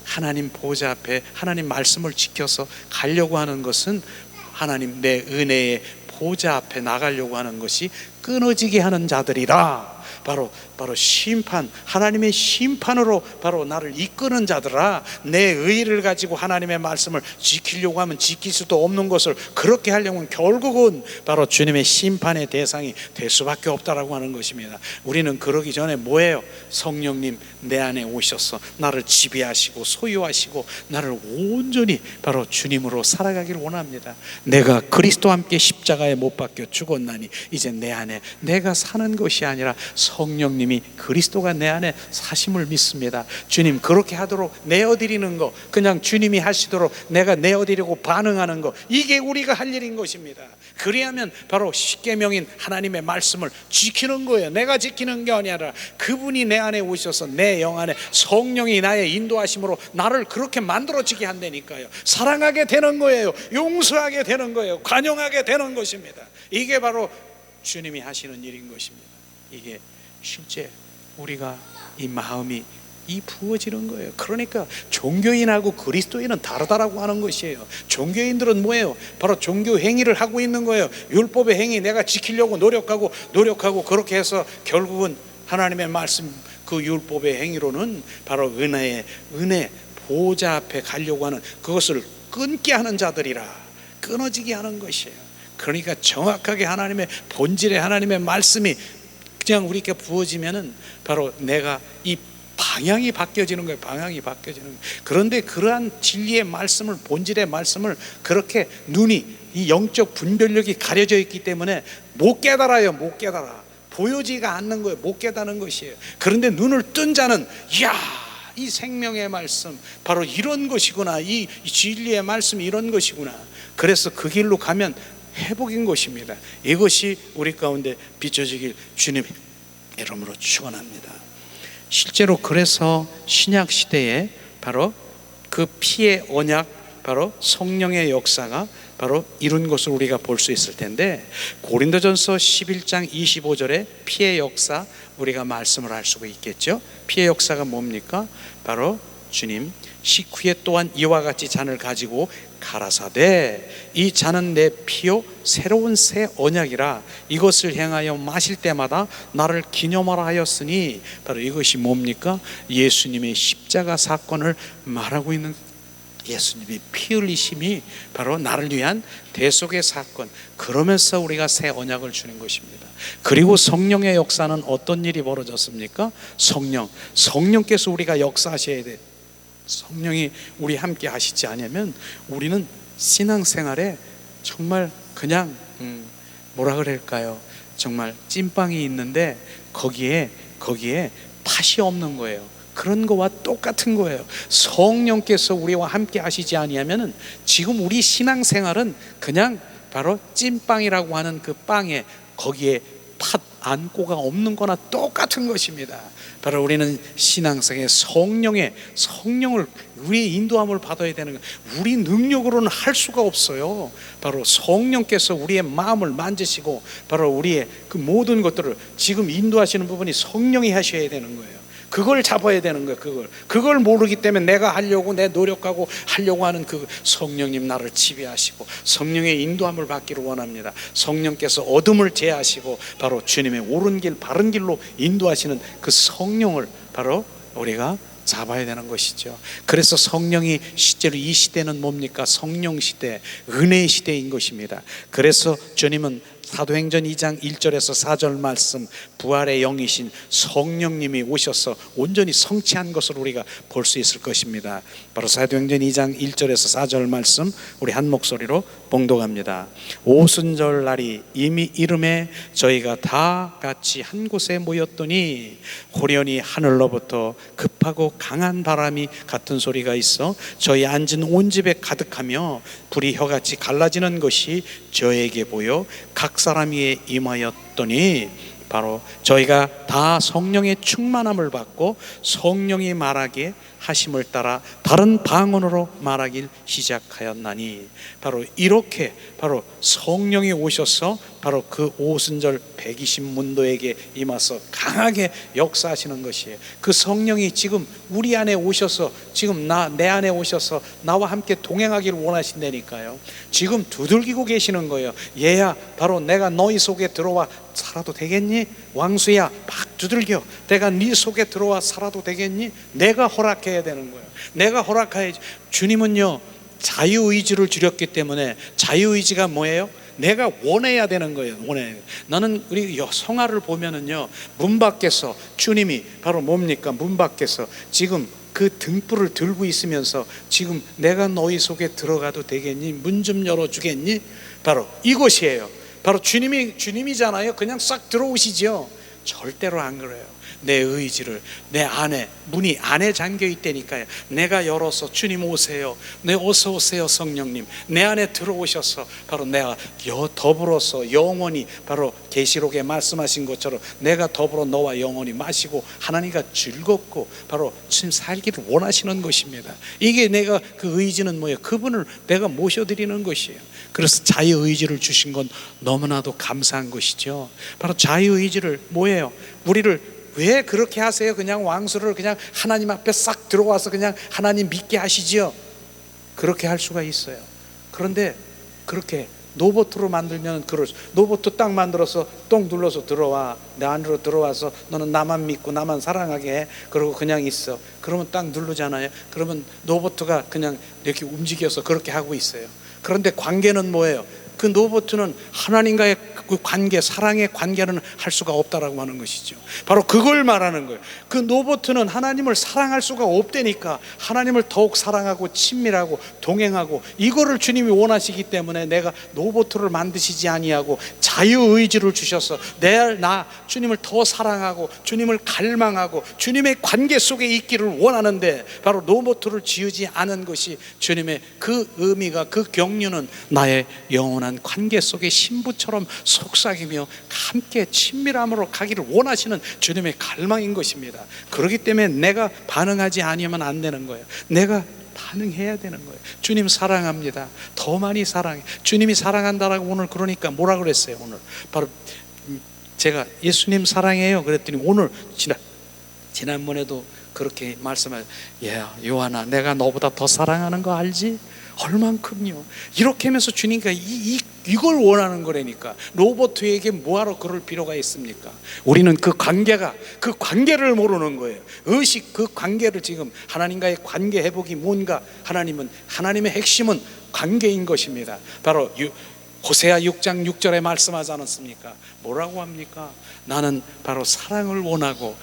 하나님 보좌 앞에 하나님 말씀을 지켜서 가려고 하는 것은 하나님 내 은혜의 보좌 앞에 나가려고 하는 것이 끊어지게 하는 자들이라. 바로 심판, 하나님의 심판으로 바로 나를 이끄는 자들아, 내 의를 가지고 하나님의 말씀을 지키려고 하면 지킬 수도 없는 것을 그렇게 하려면 결국은 바로 주님의 심판의 대상이 될 수밖에 없다라고 하는 것입니다. 우리는 그러기 전에 뭐예요? 성령님 내 안에 오셔서 나를 지배하시고 소유하시고 나를 온전히 바로 주님으로 살아가기를 원합니다. 내가 그리스도와 함께 십자가에 못 박혀 죽었나니 이제 내 안에 내가 사는 것이 아니라 성령님이 그리스도가 내 안에 사심을 믿습니다. 주님 그렇게 하도록 내어드리는 거, 그냥 주님이 하시도록 내가 내어드리고 반응하는 거, 이게 우리가 할 일인 것입니다. 그리하면 바로 십계명인 하나님의 말씀을 지키는 거예요. 내가 지키는 게 아니라 그분이 내 안에 오셔서 내 영 안에 성령이 나의 인도하심으로 나를 그렇게 만들어지게 한다니까요. 사랑하게 되는 거예요. 용서하게 되는 거예요. 관용하게 되는 것입니다. 이게 바로 주님이 하시는 일인 것입니다. 이게 실제 우리가 이 마음이 부어지는 거예요. 그러니까 종교인하고 그리스도인은 다르다라고 하는 것이에요. 종교인들은 뭐예요? 바로 종교 행위를 하고 있는 거예요. 율법의 행위 내가 지키려고 노력하고 그렇게 해서 결국은 하나님의 말씀 그 율법의 행위로는 바로 은혜 보좌 앞에 가려고 하는 그것을 끊게 하는 자들이라, 끊어지게 하는 것이에요. 그러니까 정확하게 하나님의 본질의 하나님의 말씀이 그냥 우리에게 부어지면은 바로 내가 이 방향이 바뀌어지는 거예요. 방향이 바뀌어지는 거예요. 그런데 그러한 진리의 말씀을, 본질의 말씀을 그렇게 눈이, 이 영적 분별력이 가려져 있기 때문에 못 깨달아요. 못 깨달아. 보여지가 않는 거예요. 못 깨닫는 것이에요. 그런데 눈을 뜬 자는, 이야, 이 생명의 말씀 바로 이런 것이구나, 이 진리의 말씀이 이런 것이구나. 그래서 그 길로 가면 회복인 것입니다. 이것이 우리 가운데 비춰지길 주님의 이름으로 축원합니다. 실제로 그래서 신약 시대에 바로 그 피의 언약, 바로 성령의 역사가 바로 이룬 것을 우리가 볼 수 있을 텐데, 고린도전서 11장 25절에 피의 역사 우리가 말씀을 할 수가 있겠죠. 피의 역사가 뭡니까? 바로 주님 식후에 또한 이와 같이 잔을 가지고 가라사대 이 잔은 내 피요 새로운 새 언약이라 이것을 행하여 마실 때마다 나를 기념하라 하였으니, 바로 이것이 뭡니까? 예수님의 십자가 사건을 말하고 있는, 예수님의 피 흘리심이 바로 나를 위한 대속의 사건, 그러면서 우리가 새 언약을 주는 것입니다. 그리고 성령의 역사는 어떤 일이 벌어졌습니까? 성령께서 우리가 역사하셔야 돼. 성령이 우리 함께 하시지 않으면 우리는 신앙생활에 정말 그냥 뭐라 그럴까요? 정말 찐빵이 있는데 거기에 팥이 없는 거예요. 그런 거와 똑같은 거예요. 성령께서 우리와 함께 하시지 아니하면은 지금 우리 신앙생활은 그냥 바로 찐빵이라고 하는 그 빵에 거기에 팥 안고가 없는 거나 똑같은 것입니다. 바로 우리는 신앙생활에 성령을 우리의 인도함을 받아야 되는 거예요. 우리 능력으로는 할 수가 없어요. 바로 성령께서 우리의 마음을 만지시고 바로 우리의 그 모든 것들을 지금 인도하시는 부분이 성령이 하셔야 되는 거예요. 그걸 잡아야 되는 거예요. 그걸 모르기 때문에 내가 하려고 내 노력하고 하려고 하는 그 성령님 나를 지배하시고 성령의 인도함을 받기를 원합니다. 성령께서 어둠을 제하시고 바로 주님의 옳은 길 바른 길로 인도하시는 그 성령을 바로 우리가 잡아야 되는 것이죠. 그래서 성령이 실제로 이 시대는 뭡니까? 성령 시대, 은혜의 시대인 것입니다. 그래서 주님은 사도행전 2장 1절에서 4절 말씀, 부활의 영이신 성령님이 오셔서 온전히 성취한 것을 우리가 볼 수 있을 것입니다. 바로 사도행전 2장 1절에서 4절 말씀 우리 한 목소리로 봉독합니다. 오순절 날이 이미 이름에 저희가 다 같이 한 곳에 모였더니 호련히 하늘로부터 급하고 강한 바람이 같은 소리가 있어 저희 앉은 온 집에 가득하며 불이 혀같이 갈라지는 것이 저에게 보여 각 사람 위에 임하였더니 바로 저희가 다 성령의 충만함을 받고 성령이 말하기에 하심을 따라 다른 방언으로 말하길 시작하였나니, 바로 이렇게 바로 성령이 오셔서 바로 그 오순절 120문도에게 임해서 강하게 역사하시는 것이에요. 그 성령이 지금 우리 안에 오셔서 지금 내 안에 오셔서 나와 함께 동행하기를 원하신다니까요. 지금 두들기고 계시는 거예요. 얘야, 바로 내가 너희 속에 들어와 살아도 되겠니? 왕수야, 막 두들겨. 내가 네 속에 들어와 살아도 되겠니? 내가 허락해야 되는 거예요. 내가 허락해야지. 주님은요 자유의지를 주렸기 때문에, 자유의지가 뭐예요? 내가 원해야 되는 거예요. 원해. 나는 우리 성화를 보면은요 문 밖에서 주님이 바로 뭡니까? 문 밖에서 지금 그 등불을 들고 있으면서 지금 내가 너희 속에 들어가도 되겠니? 문 좀 열어주겠니? 바로 이것이에요. 바로 주님이잖아요. 그냥 싹 들어오시죠. 절대로 안 그래요. 내 의지를, 내 안에 문이 안에 잠겨 있다니까요. 내가 열어서 주님 오세요, 네 어서 오세요 성령님, 내 안에 들어오셔서 바로 내가 더불어서 영원히 바로 계시록에 말씀하신 것처럼 내가 더불어 너와 영원히 마시고 하나님과 즐겁고 바로 지금 살기를 원하시는 것입니다. 이게 내가 그 의지는 뭐예요? 그분을 내가 모셔드리는 것이에요. 그래서 자유의지를 주신 건 너무나도 감사한 것이죠. 바로 자유의지를 뭐예요? 우리를 왜 그렇게 하세요? 그냥 왕수를 그냥 하나님 앞에 싹 들어와서 그냥 하나님 믿게 하시지요. 그렇게 할 수가 있어요. 그런데 그렇게 로봇으로 만들면 로봇 딱 만들어서 똥 눌러서 들어와, 내 안으로 들어와서 너는 나만 믿고 나만 사랑하게 해. 그러고 그냥 있어. 그러면 딱 누르잖아요. 그러면 로봇가 그냥 이렇게 움직여서 그렇게 하고 있어요. 그런데 관계는 뭐예요? 그 노보트는 하나님과의 그 관계, 사랑의 관계는 할 수가 없다라고 하는 것이죠. 바로 그걸 말하는 거예요. 그 노보트는 하나님을 사랑할 수가 없다니까 하나님을 더욱 사랑하고 친밀하고 동행하고, 이거를 주님이 원하시기 때문에 내가 노보트를 만드시지 아니하고 자유의지를 주셔서 나 주님을 더 사랑하고 주님을 갈망하고 주님의 관계 속에 있기를 원하는데, 바로 노보트를 지으지 않은 것이 주님의 그 의미가, 그 경륜은 나의 영원한 관계 속에 신부처럼 속삭이며 함께 친밀함으로 가기를 원하시는 주님의 갈망인 것입니다. 그렇기 때문에 내가 반응하지 않으면 안 되는 거예요. 내가 반응해야 되는 거예요. 주님 사랑합니다. 더 많이 사랑해. 주님이 사랑한다라고 오늘 그러니까 뭐라 그랬어요? 오늘 바로 제가 예수님 사랑해요 그랬더니 오늘 지난번에도 그렇게 말씀하셨어요. 야 요한아, 내가 너보다 더 사랑하는 거 알지? 얼만큼요? 이렇게 하면서 주님과 이걸 원하는 거라니까. 로봇에게 뭐하러 그럴 필요가 있습니까? 우리는 그 관계를 모르는 거예요. 의식, 그 관계를 지금 하나님과의 관계 회복이 뭔가, 하나님의 핵심은 관계인 것입니다. 바로 호세아 6장 6절에 말씀하지 않았습니까? 뭐라고 합니까? 나는 바로 사랑을 원하고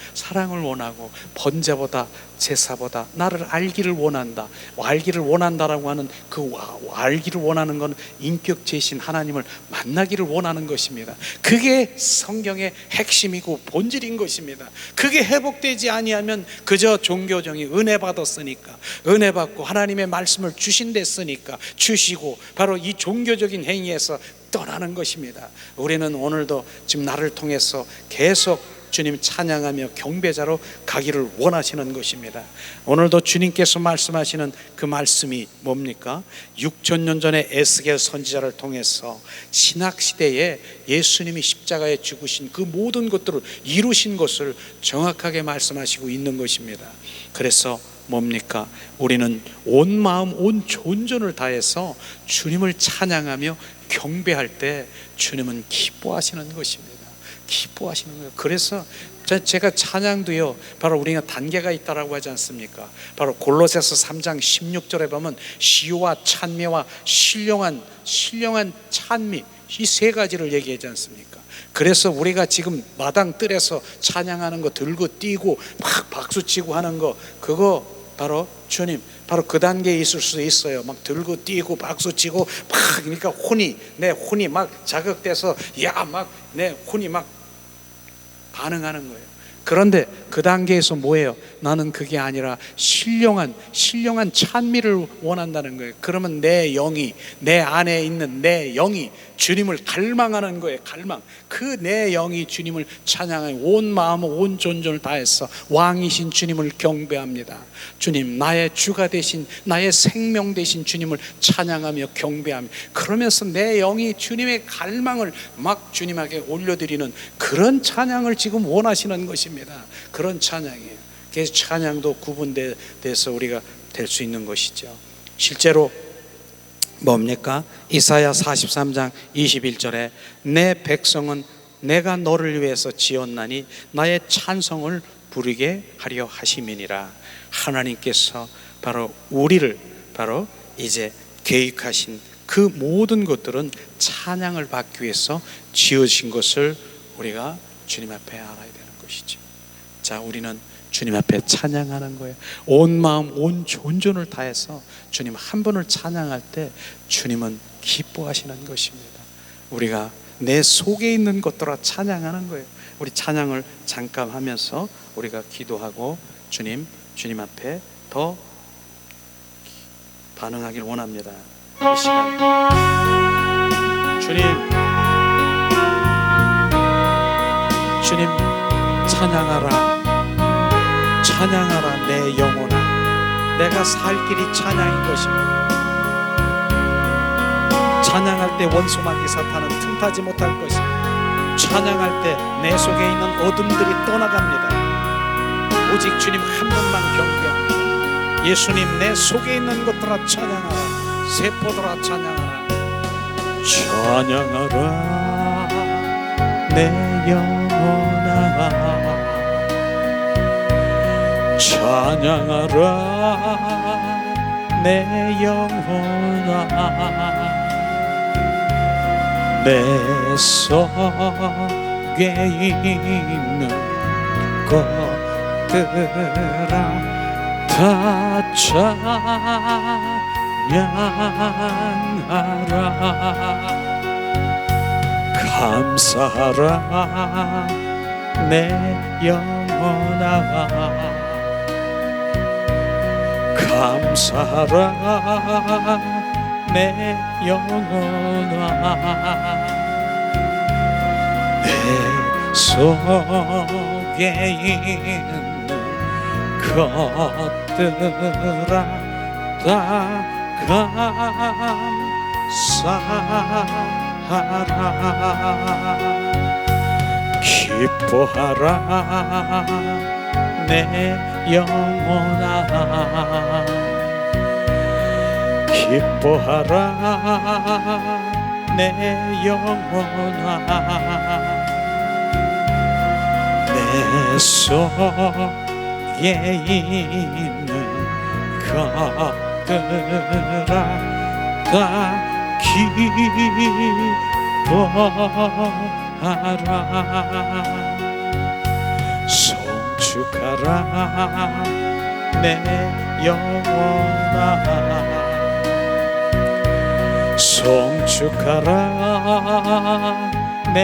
번제보다 제사보다 나를 알기를 원한다. 알기를 원한다라고 하는 그 알기를 원하는 건 인격체이신 하나님을 만나기를 원하는 것입니다. 그게 성경의 핵심이고 본질인 것입니다. 그게 회복되지 아니하면 그저 종교정이 은혜 받았으니까, 은혜 받고 하나님의 말씀을 주신댔으니까 주시고 바로 이 종교적인 행위에서 떠나는 것입니다. 우리는 오늘도 지금 나를 통해서 계속 주님 찬양하며 경배자로 가기를 원하시는 것입니다. 오늘도 주님께서 말씀하시는 그 말씀이 뭡니까? 6,000년 전에 에스겔 선지자를 통해서 신학시대에 예수님이 십자가에 죽으신 그 모든 것들을 이루신 것을 정확하게 말씀하시고 있는 것입니다. 그래서 뭡니까? 우리는 온 마음 온 존전을 다해서 주님을 찬양하며 경배할 때 주님은 기뻐하시는 것입니다. 기뻐하시는 거예요. 그래서 제가 찬양도요, 바로 우리가 단계가 있다라고 하지 않습니까? 바로 골로새서 3장 16절에 보면 시와 찬미와 신령한 찬미, 이 세 가지를 얘기하지 않습니까? 그래서 우리가 지금 마당 뜰에서 찬양하는 거 들고 뛰고 막 박수치고 하는 거, 그거 바로 주님, 바로 그 단계에 있을 수 있어요. 막 들고 뛰고 박수치고 막, 그러니까 내 혼이 막 자극돼서 내 혼이 막 반응하는 거예요. 그런데 그 단계에서 뭐예요? 나는 그게 아니라 신령한 찬미를 원한다는 거예요. 그러면 내 영이, 내 안에 있는 내 영이 주님을 갈망하는 거예요. 갈망. 그 내 영이 주님을 찬양하여 온 마음 온 존전을 다해서 왕이신 주님을 경배합니다. 주님, 나의 주가 되신, 나의 생명 되신 주님을 찬양하며 경배하며, 그러면서 내 영이 주님의 갈망을 막 주님에게 올려드리는 그런 찬양을 지금 원하시는 것입니다. 그런 찬양이에요. 그래서 찬양도 구분돼서 우리가 될 수 있는 것이죠. 실제로 뭡니까? 이사야 43장 21절에 내 백성은 내가 너를 위해서 지었나니 나의 찬송을 부르게 하려 하심이니라. 하나님께서 바로 우리를 바로 이제 계획하신 그 모든 것들은 찬양을 받기 위해서 지어진 것을 우리가 주님 앞에 알아야 되는 것이죠. 자, 우리는 주님 앞에 찬양하는 거예요. 온 마음 온 존전을 다해서 주님 한 분을 찬양할 때 주님은 기뻐하시는 것입니다. 우리가 내 속에 있는 것들아 찬양하는 거예요. 우리 찬양을 잠깐 하면서 우리가 기도하고 주님 앞에 더 반응하길 원합니다. 이 시간 주님 찬양하라 내 영혼아. 내가 살 길이 찬양인 것입니다. 찬양할 때 원수마귀 사탄은 틈타지 못할 것입니다. 찬양할 때 내 속에 있는 어둠들이 떠나갑니다. 오직 주님 한 분만 경배합니다. 예수님, 내 속에 있는 것들아 찬양하라. 세포들아 찬양하라. 찬양하라 내 영혼아. 찬양하라 내 영혼아. 내 속에 있는 것들아 다 찬양하라. 감사하라 내 영혼아, 감사하라 내 영혼아. 내 속에 있는 것들아 다 감사하라. 기뻐하라 내 영혼아, 기뻐하라 내 영혼아. 내 속에 있는 것들아 다 기뻐하라. 송축하라 내 영혼아, 송축하라 내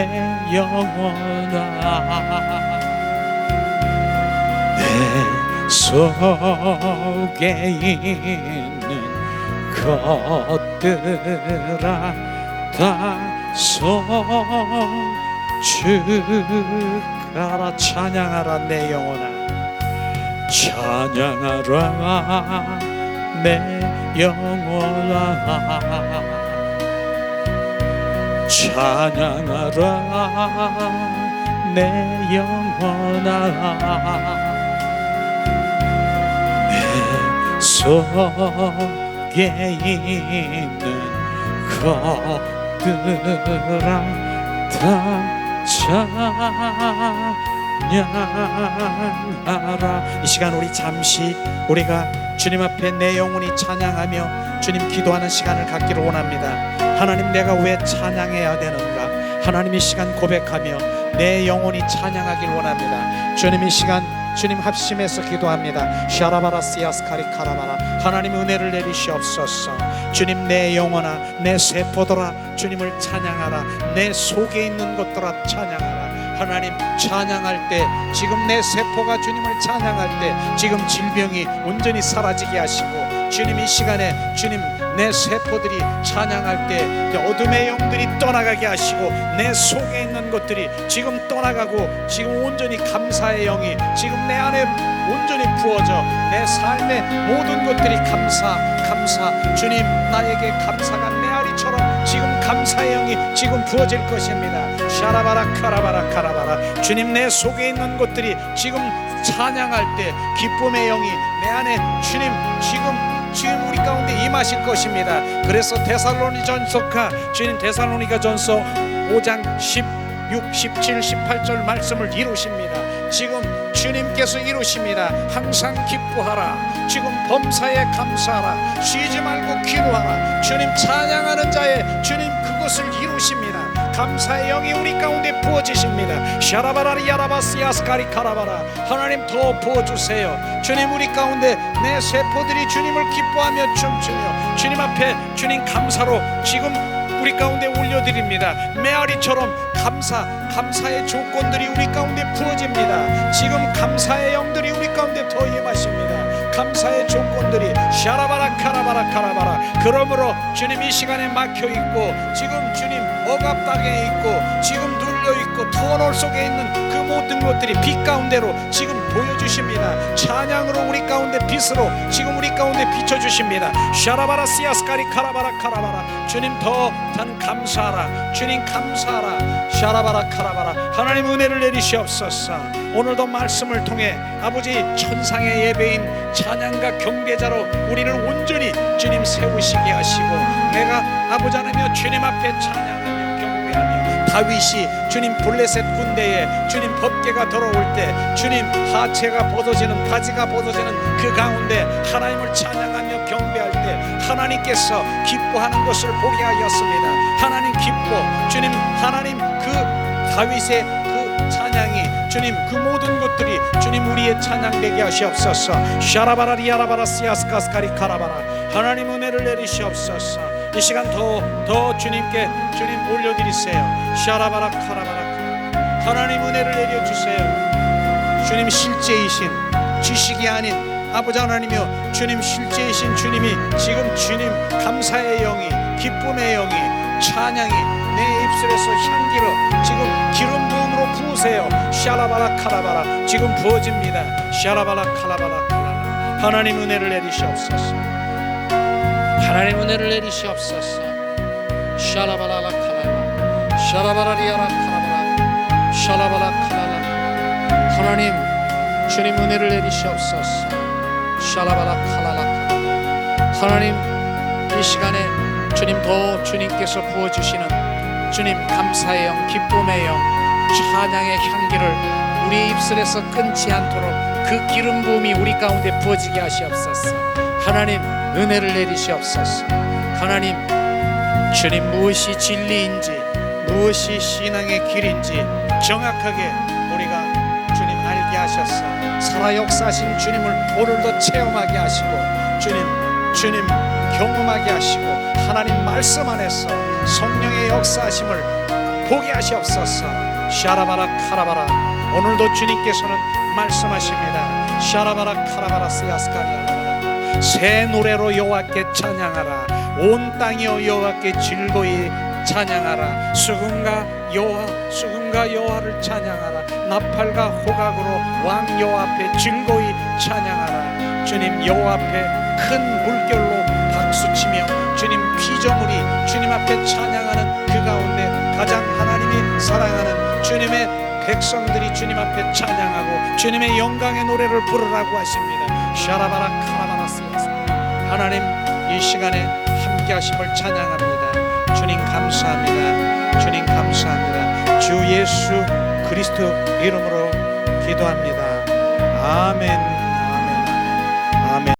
영혼아. 내 속에 있는 것들아 다 송축하라. 찬양하라 내 영혼아, 찬양하라 내 영혼아, 찬양하라 내 영혼아. 내 속에 있는 것들아 다 찬양하라. 이 시간 우리 잠시 우리가 주님 앞에 내 영혼이 찬양하며 주님 기도하는 시간을 갖기를 원합니다. 하나님, 내가 왜 찬양해야 되는가? 하나님, 이 시간 고백하며 내 영혼이 찬양하길 원합니다. 주님, 이 시간 주님 합심해서 기도합니다. 샤라바라시아스카리 카라바라. 하나님 은혜를 내리시옵소서. 주님, 내 영혼아, 내 세포들아 주님을 찬양하라. 내 속에 있는 것들아 찬양하라. 하나님, 찬양할 때 지금 내 세포가 주님을 찬양할 때 지금 질병이 온전히 사라지게 하시고, 주님 이 시간에 주님 내 세포들이 찬양할 때 어둠의 영들이 떠나가게 하시고 내 속에 있는 것들이 지금 떠나가고 지금 온전히 감사의 영이 지금 내 안에 온전히 부어져 내 삶의 모든 것들이 감사 주님 나에게 감사가 메아리처럼 지금 감사의 영이 지금 부어질 것입니다. 샤라바라 카라바라 카라바라. 주님, 내 속에 있는 것들이 지금 찬양할 때 기쁨의 영이 내 안에 주님 지금 우리 가운데 임하실 것입니다. 그래서 데살로니전서가 주님 데살로니가전서 5장 16, 17, 18절 말씀을 이루십니다. 지금 주님께서 이루십니다. 항상 기뻐하라. 지금 범사에 감사하라. 쉬지 말고 기도하라. 주님 찬양하는 자의 주님 그것을 이루십니다. 감사의 영이 우리 가운데 부어지십니다. 샤라바라리 야라바시아스카리 카라바라. 하나님 더 부어주세요. 주님, 우리 가운데 내 세포들이 주님을 기뻐하며 춤추며 주님 앞에 주님 감사로 지금 우리 가운데 올려드립니다. 메아리처럼 감사의 조건들이 우리 가운데 부어집니다. 지금 감사의 영들이 우리 가운데 더 임하십니다. 감사의 조건들이 샤라바라 카라바라 카라바라. 그러므로 주님 이 시간에 막혀있고 지금 주님 억압당해 있고 지금 눌려있고 터널 속에 있는 그 모든 것들이 빛 가운데로 지금 보여주십니다. 찬양으로 우리 가운데 빛으로 지금 우리 가운데 비춰주십니다. 샤라바라 시아스카리 카라바라 카라바라. 주님 더 감사하라. 주님 감사하라. 샤라바라 카라바라. 하나님 은혜를 내리시옵소서. 오늘도 말씀을 통해 아버지 천상의 예배인 찬양과 경배자로 우리를 온전히 주님 세우시게 하시고 내가 아버지 하나님 주님 앞에 찬양하며 경배하며 다윗이 주님 블레셋 군대에 주님 법궤가 들어올 때 주님 하체가 벗어지는 바지가 벗어지는 그 가운데 하나님을 찬양하며 경배할 때 하나님께서 기뻐하는 것을 보게 하였습니다. 하나님 기뻐. 주님 하나님 그 다윗의 그 찬양이 주님 그 모든 것들이 주님 우리의 찬양 되게 하시옵소서. 샤라바라 리아라바라 시아스카스카리 카라바라. 하나님 은혜를 내리시옵소서. 이 시간 더 주님께 주님 올려드리세요. 샤라바라 카라바라. 하나님 은혜를 내려주세요. 주님 실제이신 지식이 아닌 아버지 하나님이여 주님 실제이신 주님이 지금 주님 감사의 영이 기쁨의 영이 찬양이 내 입술에서 향기로 지금 기름 부음으로 부으세요. 샤라바라 카라바라 지금 부어집니다. 샤라바라 카라바라 카라바라. 하나님 은혜를 내리시옵소서. 하나님 은혜를 내리시옵소서. 샤라바라라 카라라 샤라바라리아라 카라바라 샤라바라 카라라. 하나님 주님 은혜를 내리시옵소서. 샤라바라 카라라. 하나님 이 시간에 주님 더 주님께서 부어주시는 주님 감사의 영 기쁨의 영 찬양의 향기를 우리 입술에서 끊지 않도록 그 기름 부음이 우리 가운데 부어지게 하시옵소서. 하나님 은혜를 내리시옵소서. 하나님 주님 무엇이 진리인지 무엇이 신앙의 길인지 정확하게 우리가 주님 알게 하셔서 살아 역사하신 주님을 오늘도 체험하게 하시고 주님 경험하게 하시고 하나님 말씀 안에서 성령의 역사하심을 보게 하시옵소서. 샤라바라 카라바라. 오늘도 주님께서는 말씀하십니다. 샤라바라 카라바라 스야스카리아라바라. 새 노래로 여호와께 찬양하라. 온 땅이여 여호와께 즐거이 찬양하라. 수금과 여호와를 찬양하라. 나팔과 호각으로 왕 여호와 앞에 즐거이 찬양하라. 주님 여호와 앞에 큰 물결로 박수치며 주님 피조물이 주님 앞에 찬양하는 그 가운데 가장 하나님이 사랑하는 주님의 백성들이 주님 앞에 찬양하고 주님의 영광의 노래를 부르라고 하십니다. 샤라바라 카라바라스야스. 하나님 이 시간에 함께 하심을 찬양합니다. 주님 감사합니다. 주님 감사합니다. 주 예수 그리스도 이름으로 기도합니다. 아멘.